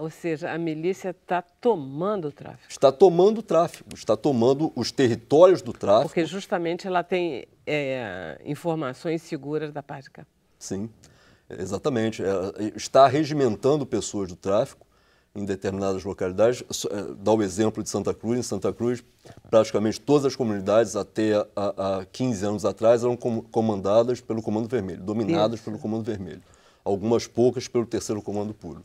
S1: Ou seja, a milícia está tomando o tráfico.
S7: Está tomando o tráfico, está tomando os territórios do tráfico.
S1: Porque justamente ela tem informações seguras da parte de cá.
S7: Sim. Exatamente. Está regimentando pessoas do tráfico em determinadas localidades. Dá o exemplo de Santa Cruz. Em Santa Cruz, praticamente todas as comunidades, até há 15 anos atrás, eram comandadas pelo Comando Vermelho, dominadas pelo Comando Vermelho. Algumas poucas pelo Terceiro Comando Puro.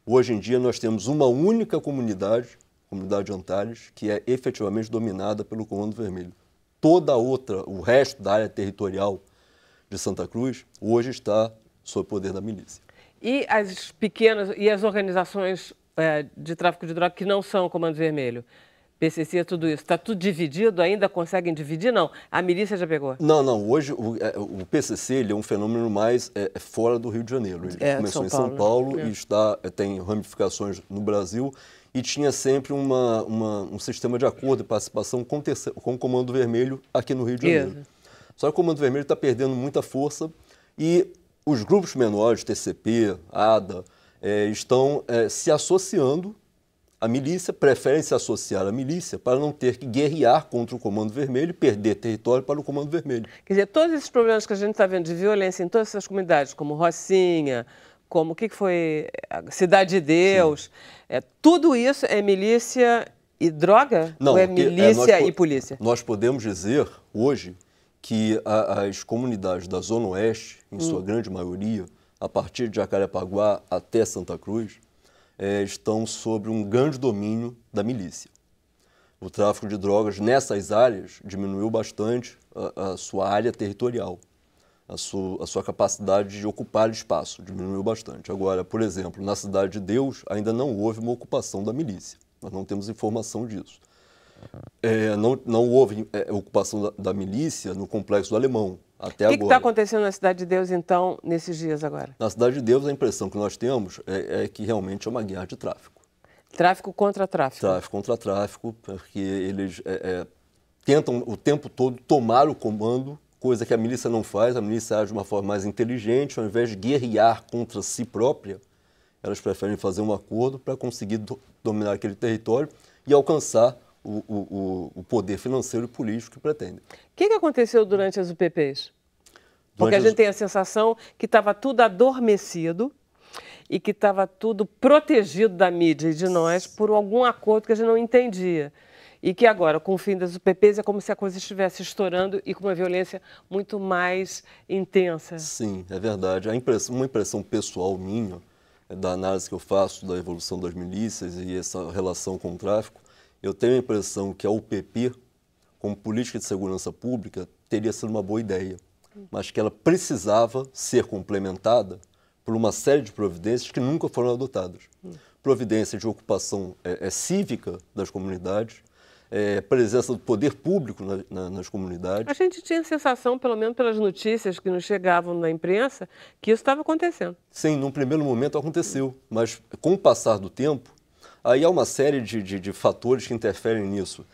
S7: Hoje em dia, nós temos uma única comunidade, comunidade Antares, que é efetivamente dominada pelo Comando Vermelho. Toda a outra, o resto da área territorial de Santa Cruz, hoje está sob o poder da milícia.
S1: E as pequenas, e as organizações de tráfico de drogas que não são o Comando Vermelho? PCC, tudo isso, está tudo dividido? Ainda conseguem dividir? Não, a milícia já pegou?
S7: Não, hoje o PCC ele é um fenômeno mais fora do Rio de Janeiro. Ele começou em São Paulo e tem ramificações no Brasil e tinha sempre um sistema de acordo e participação com o Comando Vermelho aqui no Rio de Janeiro. Só que o Comando Vermelho está perdendo muita força e os grupos menores, TCP, ADA, estão se associando à milícia, preferem se associar à milícia para não ter que guerrear contra o Comando Vermelho e perder território para o Comando Vermelho.
S1: Quer dizer, todos esses problemas que a gente está vendo de violência em todas essas comunidades, como Rocinha, como o que foi Cidade de Deus, tudo isso é milícia e droga?
S7: Não,
S1: ou é milícia e polícia?
S7: Nós podemos dizer hoje que as comunidades da Zona Oeste, em sua grande maioria, a partir de Jacarepaguá até Santa Cruz, estão sob um grande domínio da milícia. O tráfico de drogas nessas áreas diminuiu bastante a sua área territorial, a sua capacidade de ocupar espaço diminuiu bastante. Agora, por exemplo, na Cidade de Deus ainda não houve uma ocupação da milícia, nós não temos informação disso. Não houve ocupação da milícia no Complexo do Alemão, até agora. O que está
S1: acontecendo na Cidade de Deus, então, nesses dias agora?
S7: Na Cidade de Deus, a impressão que nós temos é que realmente é uma guerra de tráfico.
S1: Tráfico contra tráfico?
S7: Tráfico contra tráfico, porque eles tentam o tempo todo tomar o comando, coisa que a milícia não faz. A milícia age de uma forma mais inteligente, ao invés de guerrear contra si própria, elas preferem fazer um acordo para conseguir dominar aquele território e alcançar o poder financeiro e político que pretendem.
S1: O que aconteceu durante as UPPs? Porque a gente tem a sensação que estava tudo adormecido e que estava tudo protegido da mídia e de nós por algum acordo que a gente não entendia. E que agora, com o fim das UPPs, é como se a coisa estivesse estourando e com uma violência muito mais intensa.
S7: Sim, é verdade. Uma impressão pessoal minha, da análise que eu faço da evolução das milícias e essa relação com o tráfico, eu tenho a impressão que a UPP, como política de segurança pública, teria sido uma boa ideia, mas que ela precisava ser complementada por uma série de providências que nunca foram adotadas. Providência de ocupação cívica das comunidades, presença do poder público nas comunidades.
S1: A gente tinha a sensação, pelo menos pelas notícias que nos chegavam na imprensa, que isso estava acontecendo.
S7: Sim, num primeiro momento aconteceu, mas com o passar do tempo, aí há uma série de fatores que interferem nisso.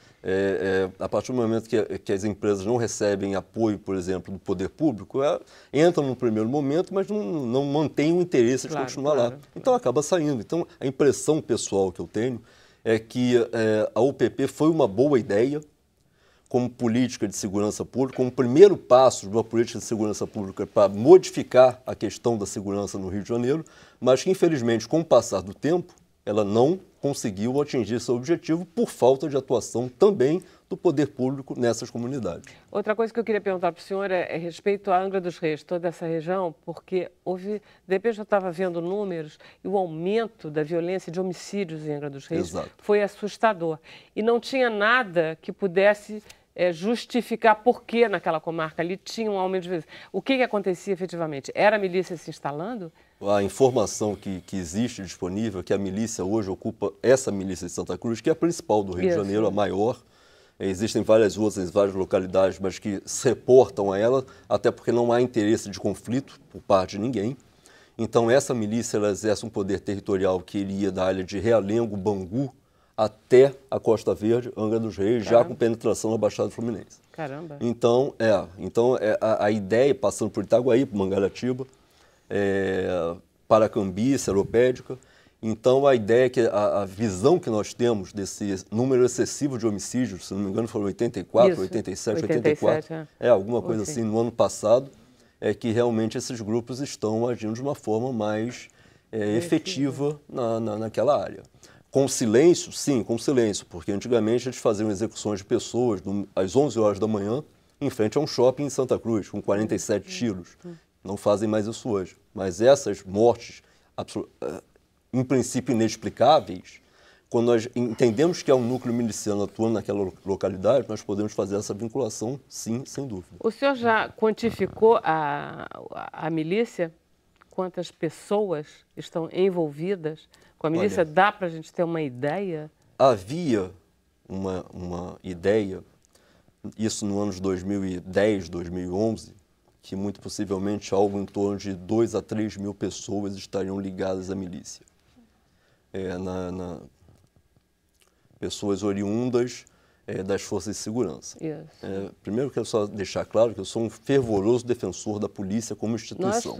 S7: A partir do momento que as empresas não recebem apoio, por exemplo, do poder público, entram no primeiro momento, mas não mantêm o interesse de continuar lá. Então acaba saindo. Então a impressão pessoal que eu tenho é que a UPP foi uma boa ideia como política de segurança pública, como primeiro passo de uma política de segurança pública para modificar a questão da segurança no Rio de Janeiro, mas que infelizmente com o passar do tempo ela não conseguiu atingir seu objetivo por falta de atuação também do poder público nessas comunidades.
S1: Outra coisa que eu queria perguntar para o senhor é respeito à Angra dos Reis, toda essa região, porque de repente eu estava vendo números e o aumento da violência de homicídios em Angra dos Reis foi assustador. E não tinha nada que pudesse justificar por que naquela comarca ali tinha um aumento de violência. O que acontecia efetivamente? Era a milícia se instalando?
S7: A informação que existe disponível é que a milícia hoje ocupa essa milícia de Santa Cruz, que é a principal do Rio de Janeiro, a maior. Existem várias outras em várias localidades, mas que se reportam a ela, até porque não há interesse de conflito por parte de ninguém. Então essa milícia ela exerce um poder territorial que iria da área de Realengo, Bangu, até a Costa Verde, Angra dos Reis, já com penetração na Baixada Fluminense.
S1: Caramba!
S7: Então a ideia, passando por Itaguaí, por Mangaratiba, Paracambi, Seropédica. Então, a ideia é que a visão que nós temos desse número excessivo de homicídios, se não me engano, foram 84, 87, 84, alguma coisa assim, no ano passado, é que realmente esses grupos estão agindo de uma forma mais efetiva naquela área. Com silêncio? Sim, com silêncio, porque antigamente eles faziam execuções de pessoas às 11 horas da manhã em frente a um shopping em Santa Cruz, com 47 tiros. Não fazem mais isso hoje. Mas essas mortes, em princípio inexplicáveis, quando nós entendemos que é um núcleo miliciano atuando naquela localidade, nós podemos fazer essa vinculação, sim, sem dúvida.
S1: O senhor já quantificou a milícia? Quantas pessoas estão envolvidas com a milícia?
S7: Olha,
S1: dá para a gente ter uma ideia?
S7: Havia uma ideia, isso no ano de 2010, 2011, que muito possivelmente algo em torno de 2 a 3 mil pessoas estariam ligadas à milícia. Pessoas oriundas das forças de segurança. Primeiro, eu quero só deixar claro que eu sou um fervoroso defensor da polícia como instituição.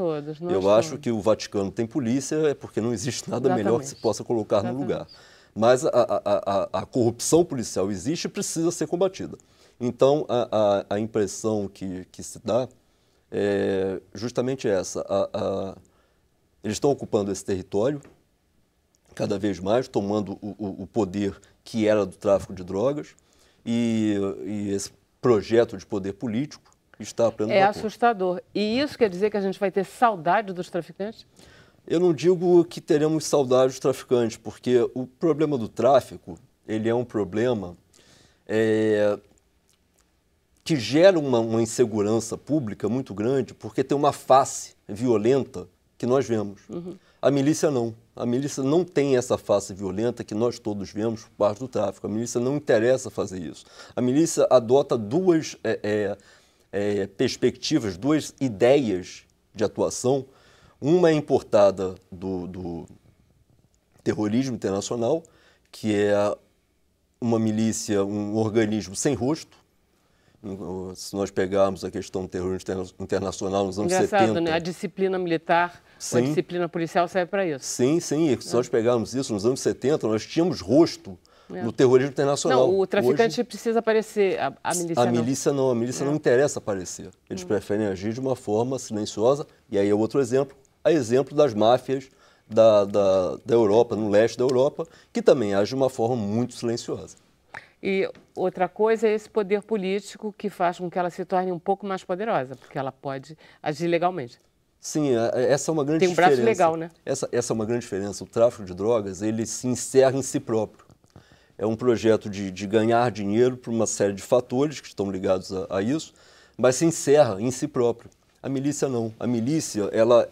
S7: Eu acho que o Vaticano tem polícia é porque não existe nada melhor que se possa colocar no lugar. Mas a corrupção policial existe e precisa ser combatida. Então, a impressão que se dá é justamente essa. Eles estão ocupando esse território cada vez mais, tomando o poder que era do tráfico de drogas, e esse projeto de poder político está a pleno vapor.
S1: É assustador. E isso quer dizer que a gente vai ter saudade dos traficantes?
S7: Eu não digo que teremos saudade dos traficantes, porque o problema do tráfico, ele é um problema que gera uma insegurança pública muito grande, porque tem uma face violenta que nós vemos. A milícia não. A milícia não tem essa face violenta que nós todos vemos por parte do tráfico. A milícia não interessa fazer isso. A milícia adota duas perspectivas, duas ideias de atuação. Uma é importada do terrorismo internacional, que é uma milícia, um organismo sem rosto. Se nós pegarmos a questão do terrorismo internacional nos anos 70...
S1: né? A disciplina militar, a disciplina policial serve para isso.
S7: Sim. E se nós pegarmos isso nos anos 70, nós tínhamos rosto no terrorismo internacional.
S1: Não, o traficante precisa aparecer, a milícia não.
S7: A milícia não interessa aparecer. Eles preferem agir de uma forma silenciosa. E aí é outro exemplo, exemplo das máfias da Europa, no leste da Europa, que também agem de uma forma muito silenciosa.
S1: E outra coisa é esse poder político que faz com que ela se torne um pouco mais poderosa, porque ela pode agir legalmente.
S7: Sim, essa é uma grande diferença.
S1: Tem um braço legal, né?
S7: Essa é uma grande diferença. O tráfico de drogas, ele se encerra em si próprio. É um projeto de ganhar dinheiro por uma série de fatores que estão ligados a isso, mas se encerra em si próprio. A milícia não. A milícia, ela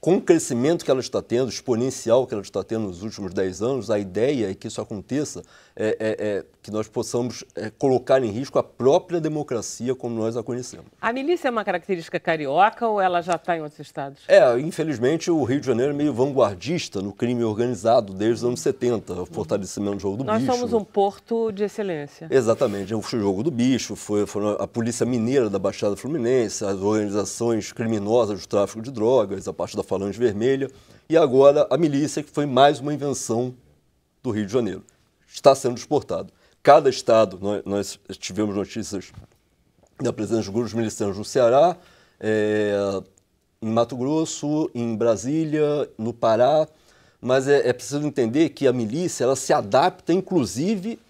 S7: com o crescimento que ela está tendo, exponencial que ela está tendo nos últimos 10 anos, a ideia é que isso aconteça, que nós possamos colocar em risco a própria democracia como nós a conhecemos.
S1: A milícia é uma característica carioca ou ela já está em outros estados?
S7: Infelizmente o Rio de Janeiro é meio vanguardista no crime organizado desde os anos 70, o fortalecimento do jogo do bicho.
S1: Nós somos um porto de excelência.
S7: Exatamente, o jogo do bicho, foi a Polícia Mineira da Baixada Fluminense, as organizações criminosas do tráfico de drogas, a parte da Falange Vermelha, e agora a milícia, que foi mais uma invenção do Rio de Janeiro. Está sendo exportado. Cada estado, nós tivemos notícias da presença de grupos milicianos no Ceará, em Mato Grosso, em Brasília, no Pará, mas é preciso entender que a milícia ela se adapta, inclusive,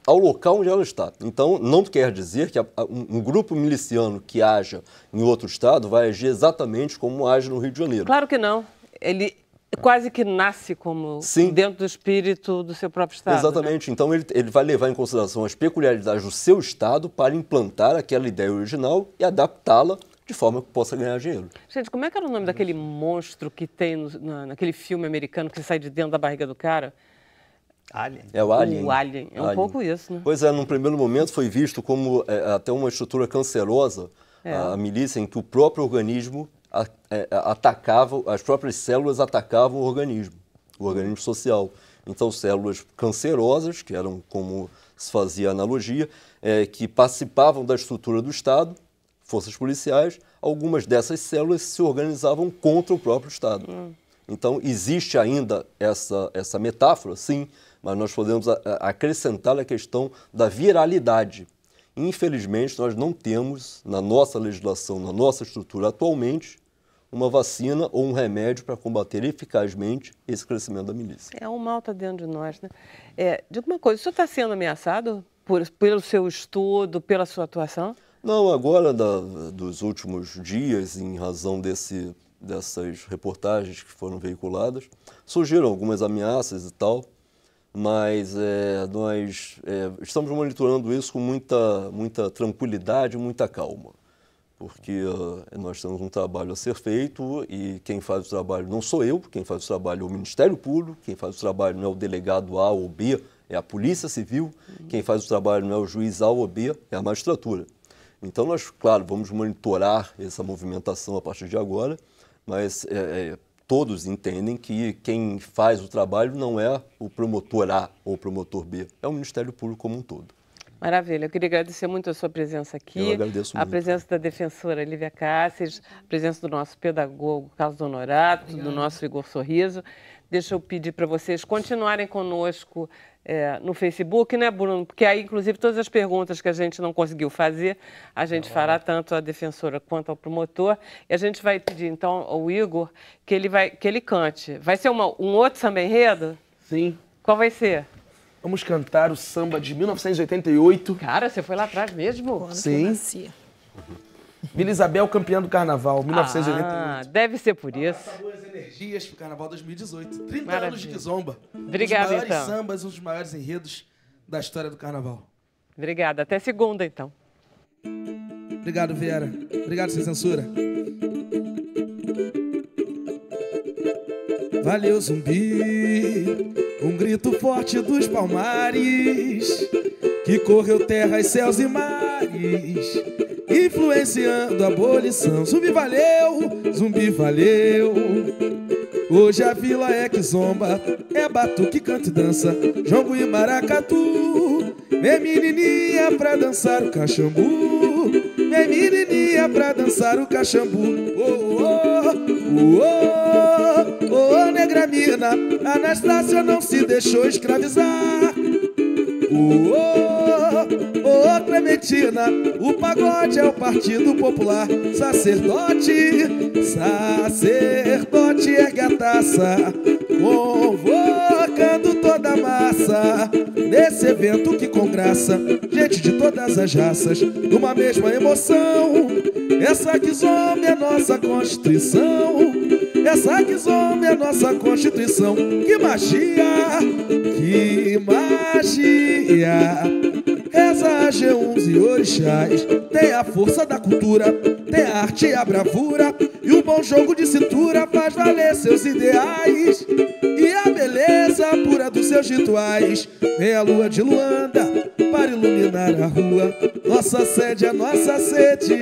S7: ao local onde ela está. Então, não quer dizer que um grupo miliciano que haja em outro estado vai agir exatamente como age no Rio de Janeiro.
S1: Claro que não. Ele quase que nasce como dentro do espírito do seu próprio estado.
S7: Exatamente.
S1: Né?
S7: Então, ele vai levar em consideração as peculiaridades do seu estado para implantar aquela ideia original e adaptá-la de forma que possa ganhar dinheiro.
S1: Gente, como é que era o nome daquele monstro que tem naquele filme americano que sai de dentro da barriga do cara?
S4: Alien.
S7: É o Alien.
S1: O Alien. É um pouco isso, né?
S7: Pois num primeiro momento foi visto como até uma estrutura cancerosa, a milícia, em que o próprio organismo atacava, as próprias células atacavam o organismo social. Então, células cancerosas, que eram como se fazia a analogia, que participavam da estrutura do Estado, forças policiais, algumas dessas células se organizavam contra o próprio Estado. Então, existe ainda essa metáfora, sim, mas nós podemos acrescentar a questão da viralidade, Infelizmente, nós não temos, na nossa legislação, na nossa estrutura atualmente, uma vacina ou um remédio para combater eficazmente esse crescimento da milícia.
S1: O mal está dentro de nós, né? Diga uma coisa, o senhor está sendo ameaçado pelo seu estudo, pela sua atuação?
S7: Não, agora, dos últimos dias, em razão dessas reportagens que foram veiculadas, surgiram algumas ameaças e tal, mas nós estamos monitorando isso com muita tranquilidade e muita calma, porque nós temos um trabalho a ser feito e quem faz o trabalho não sou eu, quem faz o trabalho é o Ministério Público, quem faz o trabalho não é o delegado A ou B, é a Polícia Civil, quem faz o trabalho não é o juiz A ou B, é a magistratura. Então nós, claro, vamos monitorar essa movimentação a partir de agora, mas todos entendem que quem faz o trabalho não é o promotor A ou o promotor B, é o Ministério Público como um todo.
S1: Maravilha, eu queria agradecer muito a sua presença aqui,
S7: Eu agradeço muito.
S1: A presença da defensora Lívia Cáceres, a presença do nosso pedagogo Carlos Honorato, do nosso Igor Sorriso. Deixa eu pedir para vocês continuarem conosco no Facebook, né, Bruno? Porque aí, inclusive, todas as perguntas que a gente não conseguiu fazer, a gente fará tanto à defensora quanto ao promotor. E a gente vai pedir, então, ao Igor que ele cante. Vai ser um outro samba enredo?
S3: Sim.
S1: Qual vai ser?
S3: Vamos cantar o samba de 1988.
S1: Cara, você foi lá atrás mesmo?
S3: Sim. Vila Isabel, campeã do Carnaval, 1988.
S1: Deve ser por isso.
S3: Passa boas energias pro Carnaval 2018. 30
S1: Maravilha.
S3: anos de Kizomba.
S1: Obrigada,
S3: um dos maiores
S1: então.
S3: sambas, um dos maiores enredos da história do Carnaval.
S1: Obrigada. Até segunda, então.
S3: Obrigado, Vera. Obrigado, sem censura. Valeu, Zumbi, um grito forte dos palmares, que correu terras, céus e mares, influenciando a abolição. Zumbi valeu. Hoje a vila é Kizomba, é batuque, canto e dança, jongo e maracatu. Vem menininha pra dançar o cachambu, vem menininha pra dançar o cachambu. Oh, negra mina, Anastácia não se deixou escravizar. Oh, Clementina, o pagode é o Partido Popular. Sacerdote, ergue a taça, convocando toda a massa, nesse evento que com graça, gente de todas as raças, numa mesma emoção. Essa Kizomba é nossa Constituição, essa Kizomba é nossa Constituição. Que magia, que magia. Reza G1 e orixás, tem a força da cultura, tem a arte e a bravura, e um bom jogo de cintura faz valer seus ideais, e a beleza pura dos seus rituais. Vem a lua de Luanda para iluminar a rua, nossa sede é nossa sede,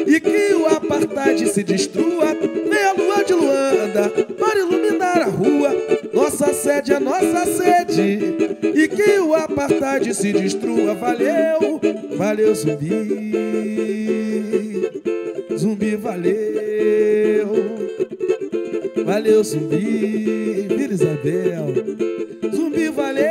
S3: e que o apartheid se destrua. Vem a lua de Luanda para iluminar a rua, nossa sede é nossa sede, e que o apartheid se destrua. Valeu, valeu, Zumbi, Zumbi valeu, valeu, Zumbi, Vila Isabel, Zumbi valeu.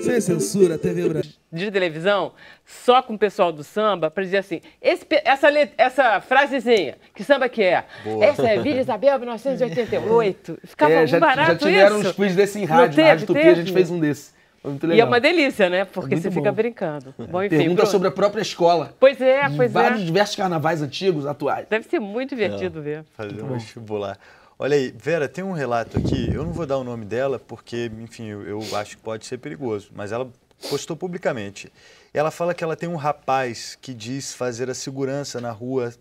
S3: Sem censura, TV Brasil.
S1: De televisão, só com o pessoal do samba, para dizer assim, essa frasezinha, que samba que é?
S4: Boa.
S1: Essa é Vila Isabel, 1988. Ficava
S3: já
S1: barato isso.
S3: Já tiveram uns quiz desse em rádio, na Rádio Tupi a gente fez um desse. Foi muito legal.
S1: E é uma delícia, né? Porque
S3: Muito
S1: você fica
S3: bom.
S1: brincando. Bom, enfim,
S3: Pergunta
S1: pronto.
S3: sobre a própria escola.
S1: Pois é,
S3: Vários diversos carnavais antigos, atuais.
S1: Deve ser muito divertido ver.
S4: Fazer um vestibular. Olha aí, Vera, tem um relato aqui, eu não vou dar o nome dela porque, enfim, eu acho que pode ser perigoso, mas ela postou publicamente. Ela fala que ela tem um rapaz que diz fazer a segurança na rua,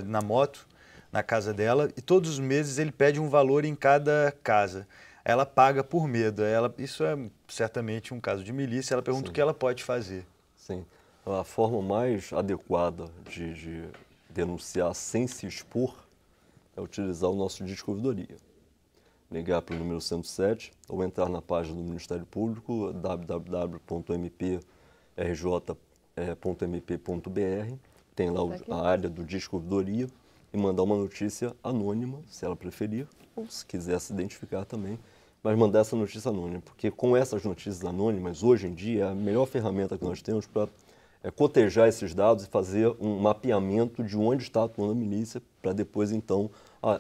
S4: na moto, na casa dela, e todos os meses ele pede um valor em cada casa. Ela paga por medo. Isso é certamente um caso de milícia. Ela pergunta o que ela pode fazer.
S7: Sim. A forma mais adequada de denunciar sem se expor é utilizar o nosso disco ouvidoria. Ligar para o número 107 ou entrar na página do Ministério Público, www.mprj.mp.br, tem lá a área do disco ouvidoria, e mandar uma notícia anônima, se ela preferir, ou se quiser se identificar também, mas mandar essa notícia anônima, porque com essas notícias anônimas, hoje em dia, a melhor ferramenta que nós temos para cotejar esses dados e fazer um mapeamento de onde está atuando a milícia, para depois, então,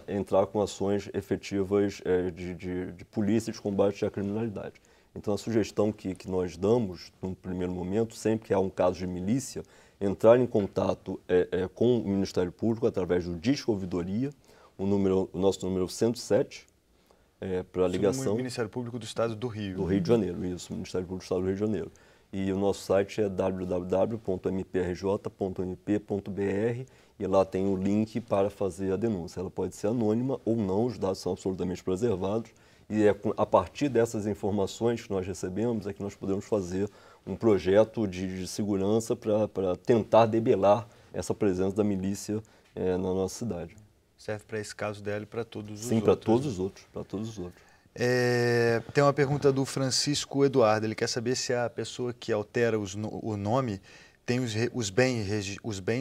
S7: entrar com ações efetivas de polícia e de combate à criminalidade. Então, a sugestão que nós damos, no primeiro momento, sempre que há um caso de milícia, entrar em contato com o Ministério Público através do Disque Ouvidoria, o nosso número 107, para ligação.
S4: O Ministério Público do Estado do Rio.
S7: Do Rio de Janeiro, isso, Ministério Público do Estado do Rio de Janeiro. E o nosso site é www.mprj.mp.br e lá tem o link para fazer a denúncia. Ela pode ser anônima ou não, os dados são absolutamente preservados. E é a partir dessas informações que nós recebemos é que nós podemos fazer um projeto de segurança para tentar debelar essa presença da milícia na nossa cidade.
S4: Serve para esse caso dela e para todos os outros.
S7: Sim, para todos os outros, para todos os outros.
S4: Tem uma pergunta do Francisco Eduardo. Ele quer saber se a pessoa que altera o nome tem os bens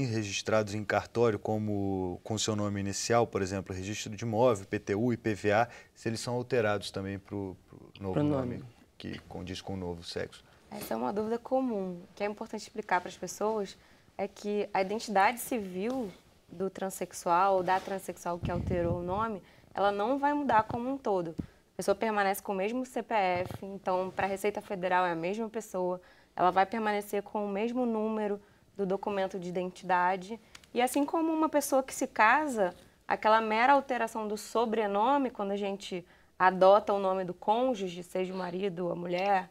S4: registrados em cartório, como com seu nome inicial, por exemplo, registro de imóvel, PTU e PVA, se eles são alterados também para o novo nome, que condiz com o novo sexo.
S2: Essa é uma dúvida comum. O que é importante explicar para as pessoas é que a identidade civil do transexual ou da transexual que alterou o nome, ela não vai mudar como um todo. A pessoa permanece com o mesmo CPF, então para a Receita Federal é a mesma pessoa, ela vai permanecer com o mesmo número do documento de identidade. E assim como uma pessoa que se casa, aquela mera alteração do sobrenome, quando a gente adota o nome do cônjuge, seja o marido ou a mulher,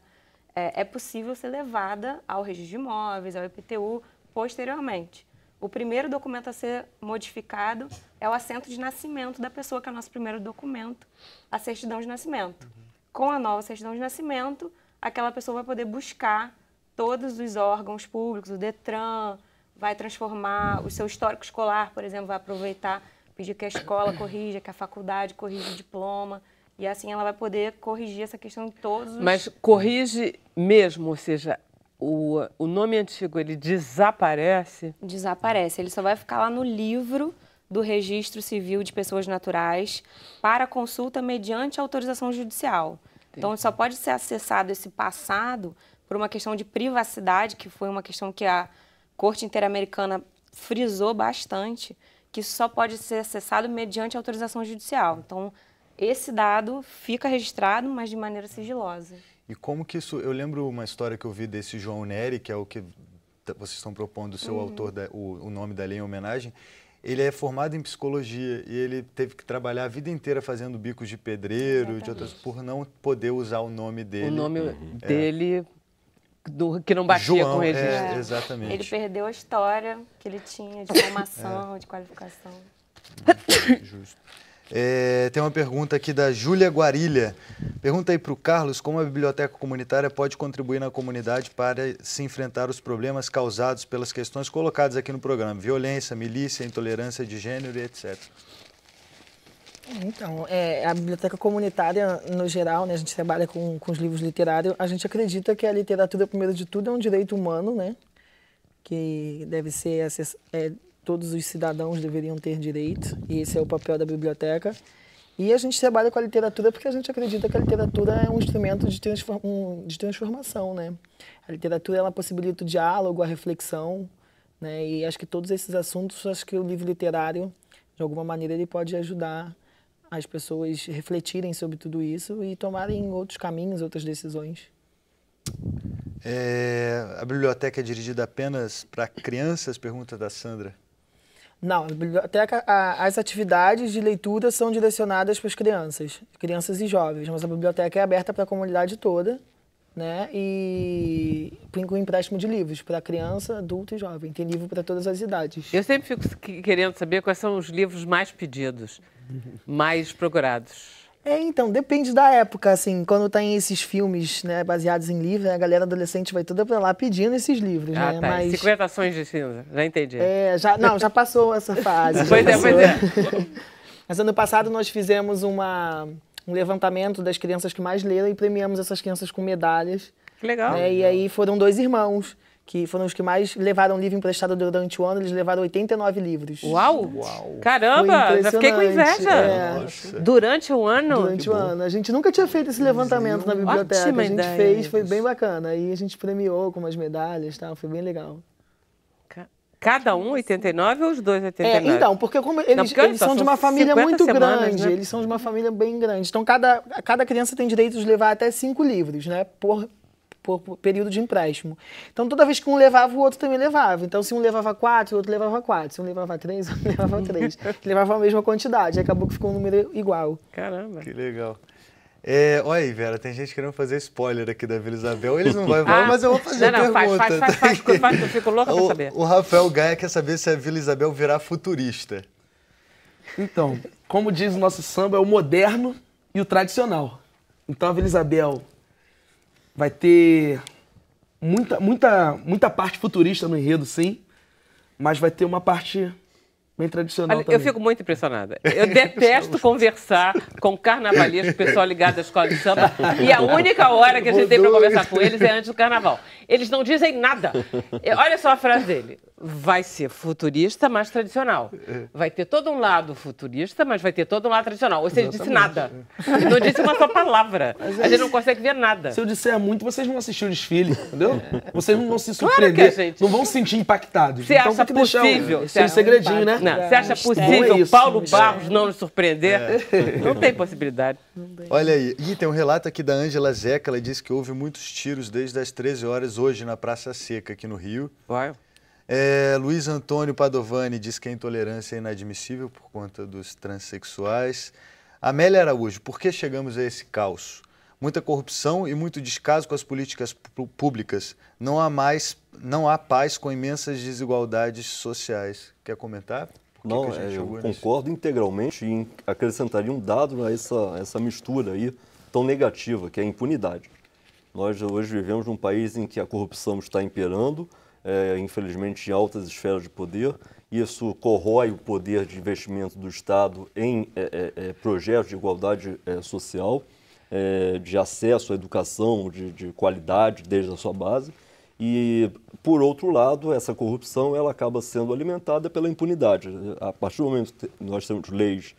S2: é possível ser levada ao registro de imóveis, ao IPTU, posteriormente. O primeiro documento a ser modificado é o assento de nascimento da pessoa, que é o nosso primeiro documento, a certidão de nascimento. Com a nova certidão de nascimento, aquela pessoa vai poder buscar todos os órgãos públicos, o DETRAN, vai transformar o seu histórico escolar, por exemplo, vai aproveitar, pedir que a escola corrija, que a faculdade corrija o diploma, e assim ela vai poder corrigir essa questão de todos os...
S1: Mas corrige mesmo, ou seja, o nome antigo, ele desaparece?
S2: Desaparece, ele só vai ficar lá no livro do Registro Civil de Pessoas Naturais para consulta mediante autorização judicial. Então, só pode ser acessado esse passado por uma questão de privacidade, que foi uma questão que a Corte Interamericana frisou bastante, que isso só pode ser acessado mediante autorização judicial. Então, esse dado fica registrado, mas de maneira sigilosa.
S4: E como que isso... Eu lembro uma história que eu vi desse João Neri, que é o que vocês estão propondo, o seu autor, o nome da lei em homenagem. Ele é formado em psicologia e ele teve que trabalhar a vida inteira fazendo bicos de pedreiro, de outras, por não poder usar o nome dele.
S1: O nome dele, que não batia
S4: João,
S1: com o registro.
S4: Exatamente.
S2: Ele perdeu a história que ele tinha de formação, de qualificação.
S4: Justo. Tem uma pergunta aqui da Júlia Guarilha. Pergunta aí para o Carlos como a biblioteca comunitária pode contribuir na comunidade para se enfrentar os problemas causados pelas questões colocadas aqui no programa: violência, milícia, intolerância de gênero e etc.
S5: Então, a biblioteca comunitária, no geral, né, a gente trabalha com os livros literários, a gente acredita que a literatura, primeiro de tudo, é um direito humano, né, que deve ser todos os cidadãos deveriam ter direito, e esse é o papel da biblioteca. E a gente trabalha com a literatura porque a gente acredita que a literatura é um instrumento de transformação, né? A literatura, ela possibilita o diálogo, a reflexão, né? E acho que todos esses assuntos, acho que o livro literário, de alguma maneira, ele pode ajudar as pessoas refletirem sobre tudo isso e tomarem outros caminhos, outras decisões.
S4: A biblioteca é dirigida apenas para crianças? Pergunta da Sandra.
S5: Não, a biblioteca, as atividades de leitura são direcionadas para as crianças e jovens, mas a biblioteca é aberta para a comunidade toda, né? E com empréstimo de livros para criança, adulto e jovem. Tem livro para todas as idades.
S1: Eu sempre fico querendo saber quais são os livros mais pedidos, mais procurados.
S5: Então, depende da época, assim, quando tem esses filmes, né, baseados em livros, a galera adolescente vai toda pra lá pedindo esses livros, né?
S1: Tá.
S5: Mas
S1: 50 Tons de Cinza, já entendi.
S5: Já passou essa fase.
S1: Pois é.
S5: Mas ano passado nós fizemos um levantamento das crianças que mais leram e premiamos essas crianças com medalhas.
S1: Que legal.
S5: Né? E aí foram 2 irmãos que foram os que mais levaram livro emprestado durante o ano. Eles levaram 89 livros.
S1: Uau! Caramba, já fiquei com inveja. Durante o ano?
S5: Durante o ano. A gente nunca tinha feito esse levantamento na biblioteca.
S1: Ótima
S5: a gente
S1: ideia.
S5: fez, foi bem bacana. Aí a gente premiou com umas medalhas e tal, foi bem legal.
S1: Cada um 89 ou os dois 89?
S5: Então, porque como eles são de uma família muito grande,
S1: né?
S5: eles são de uma família bem grande. Então, cada criança tem direito de levar até 5 livros, né? Por período de empréstimo. Então, toda vez que um levava, o outro também levava. Então, se um levava 4, o outro levava 4. Se um levava 3, o outro levava 3. Levava a mesma quantidade. Acabou que ficou um número igual.
S1: Caramba.
S4: Que legal. Olha aí, Vera, tem gente querendo fazer spoiler aqui da Vila Isabel. Eles não vão, mas eu vou fazer a pergunta.
S1: Faz, eu fico louca pra saber.
S4: O Rafael Gaia quer saber se a Vila Isabel virá futurista.
S3: Então, como diz o nosso samba, é o moderno e o tradicional. Então, a Vila Isabel vai ter muita parte futurista no enredo, sim, mas vai ter uma parte bem tradicional também.
S1: Eu fico muito impressionada. Eu detesto conversar com carnavalistas, pessoal ligado à escola de samba, e a única hora que a gente tem para conversar com eles é antes do carnaval. Eles não dizem nada. Olha só a frase dele. Vai ser futurista, mas tradicional. Vai ter todo um lado futurista, mas vai ter todo um lado tradicional. Ou seja, ele disse nada. Ele não disse uma só palavra. A gente não consegue ver nada.
S3: Se eu disser muito, vocês vão assistir o desfile, entendeu? Vocês não vão se surpreender, não vão se sentir impactados.
S1: Você acha possível?
S3: Sem segredinho, né?
S1: Não, você acha possível Paulo Barros não nos surpreender? Não tem possibilidade.
S4: Olha aí, e tem um relato aqui da Ângela Zeca, ela disse que houve muitos tiros desde as 13 horas hoje na Praça Seca, aqui no Rio.
S1: Vai.
S4: Luiz Antônio Padovani diz que a intolerância é inadmissível por conta dos transexuais. Amélia Araújo, por que chegamos a esse caos? Muita corrupção e muito descaso com as políticas públicas. Não há paz com imensas desigualdades sociais. Quer comentar?
S7: Não, eu concordo integralmente e acrescentaria um dado a essa mistura aí tão negativa, que é a impunidade. Nós hoje vivemos num país em que a corrupção está imperando, infelizmente em altas esferas de poder. Isso corrói o poder de investimento do Estado em projetos de igualdade social, de acesso à educação de qualidade desde a sua base. E, por outro lado, essa corrupção ela acaba sendo alimentada pela impunidade. A partir do momento que nós temos leis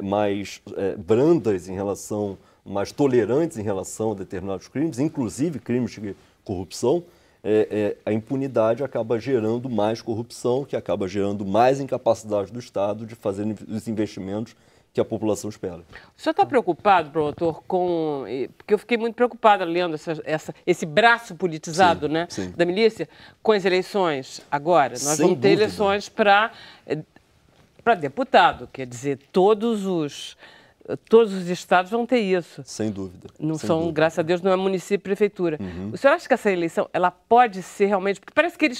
S7: mais brandas em relação, mais tolerantes em relação a determinados crimes, inclusive crimes de corrupção, a impunidade acaba gerando mais corrupção, que acaba gerando mais incapacidade do Estado de fazer os investimentos que a população espera.
S1: O senhor está preocupado, promotor, porque eu fiquei muito preocupada lendo esse braço politizado, né, da milícia, com as eleições agora. Nós vamos ter eleições para deputado, quer dizer, todos os estados vão ter isso.
S7: Sem dúvida.
S1: Não são, graças a Deus, não é município e prefeitura. O senhor acha que essa eleição, ela pode ser realmente... Porque parece que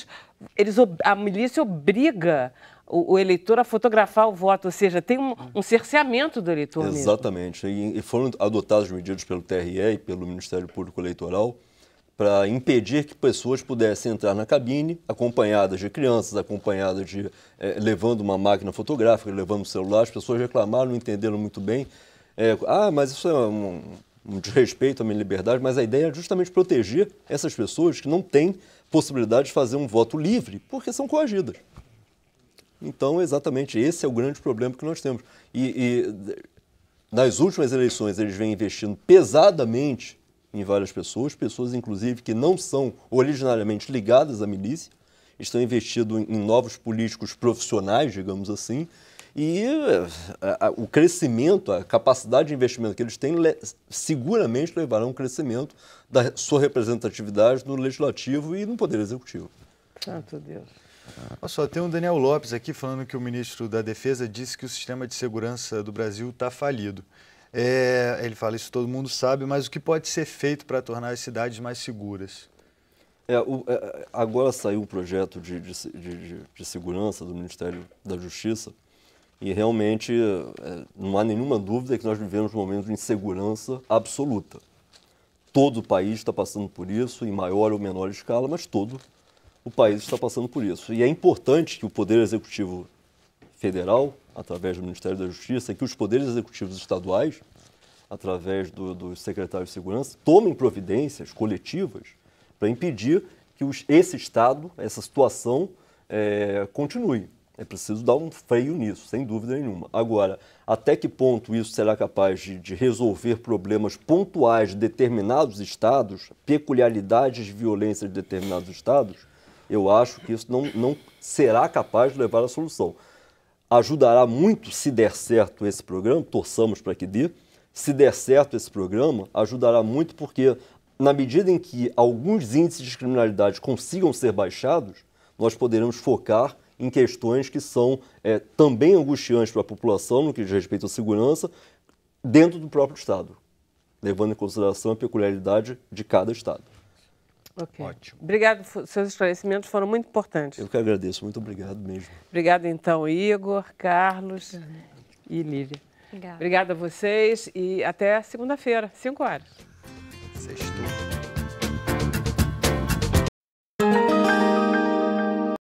S1: a milícia obriga o eleitor a fotografar o voto, ou seja, tem um cerceamento do eleitor mesmo.
S7: Exatamente. E foram adotadas medidas pelo TRE e pelo Ministério Público Eleitoral para impedir que pessoas pudessem entrar na cabine acompanhadas de crianças, acompanhadas de levando uma máquina fotográfica, levando um celular. As pessoas reclamaram, não entenderam muito bem. Mas isso é um desrespeito à minha liberdade, mas a ideia é justamente proteger essas pessoas que não têm possibilidade de fazer um voto livre, porque são coagidas. Então, exatamente, esse é o grande problema que nós temos. E nas últimas eleições, eles vêm investindo pesadamente em várias pessoas inclusive que não são originariamente ligadas à milícia, estão investindo em novos políticos profissionais, digamos assim, e o crescimento, a capacidade de investimento que eles têm seguramente levará a um crescimento da sua representatividade no Legislativo e no Poder Executivo.
S1: Santo Deus.
S4: Olha só, tem o Daniel Lopes aqui falando que o ministro da Defesa disse que o sistema de segurança do Brasil está falido. Ele fala, isso todo mundo sabe, mas o que pode ser feito para tornar as cidades mais seguras?
S7: Agora saiu o projeto de segurança do Ministério da Justiça e realmente não há nenhuma dúvida que nós vivemos um momento de insegurança absoluta. Todo o país está passando por isso, em maior ou menor escala, mas todo o país está passando por isso. E é importante que o Poder Executivo Federal, através do Ministério da Justiça, e que os poderes executivos estaduais, através dos secretários de segurança, tomem providências coletivas para impedir que esse Estado, essa situação, continue. É preciso dar um freio nisso, sem dúvida nenhuma. Agora, até que ponto isso será capaz de resolver problemas pontuais de determinados estados, peculiaridades de violência de determinados estados, eu acho que isso não será capaz de levar à solução. Ajudará muito se der certo esse programa, torçamos para que dê. Se der certo esse programa, ajudará muito porque, na medida em que alguns índices de criminalidade consigam ser baixados, nós poderemos focar em questões que são também angustiantes para a população, no que diz respeito à segurança, dentro do próprio Estado, levando em consideração a peculiaridade de cada Estado.
S1: Ok. Ótimo. Obrigado, seus esclarecimentos foram muito importantes.
S7: Eu que agradeço, muito obrigado mesmo.
S1: Obrigada, então, Igor, Carlos e Lívia. Obrigada a vocês e até segunda-feira, 5 horas.
S4: Sextou.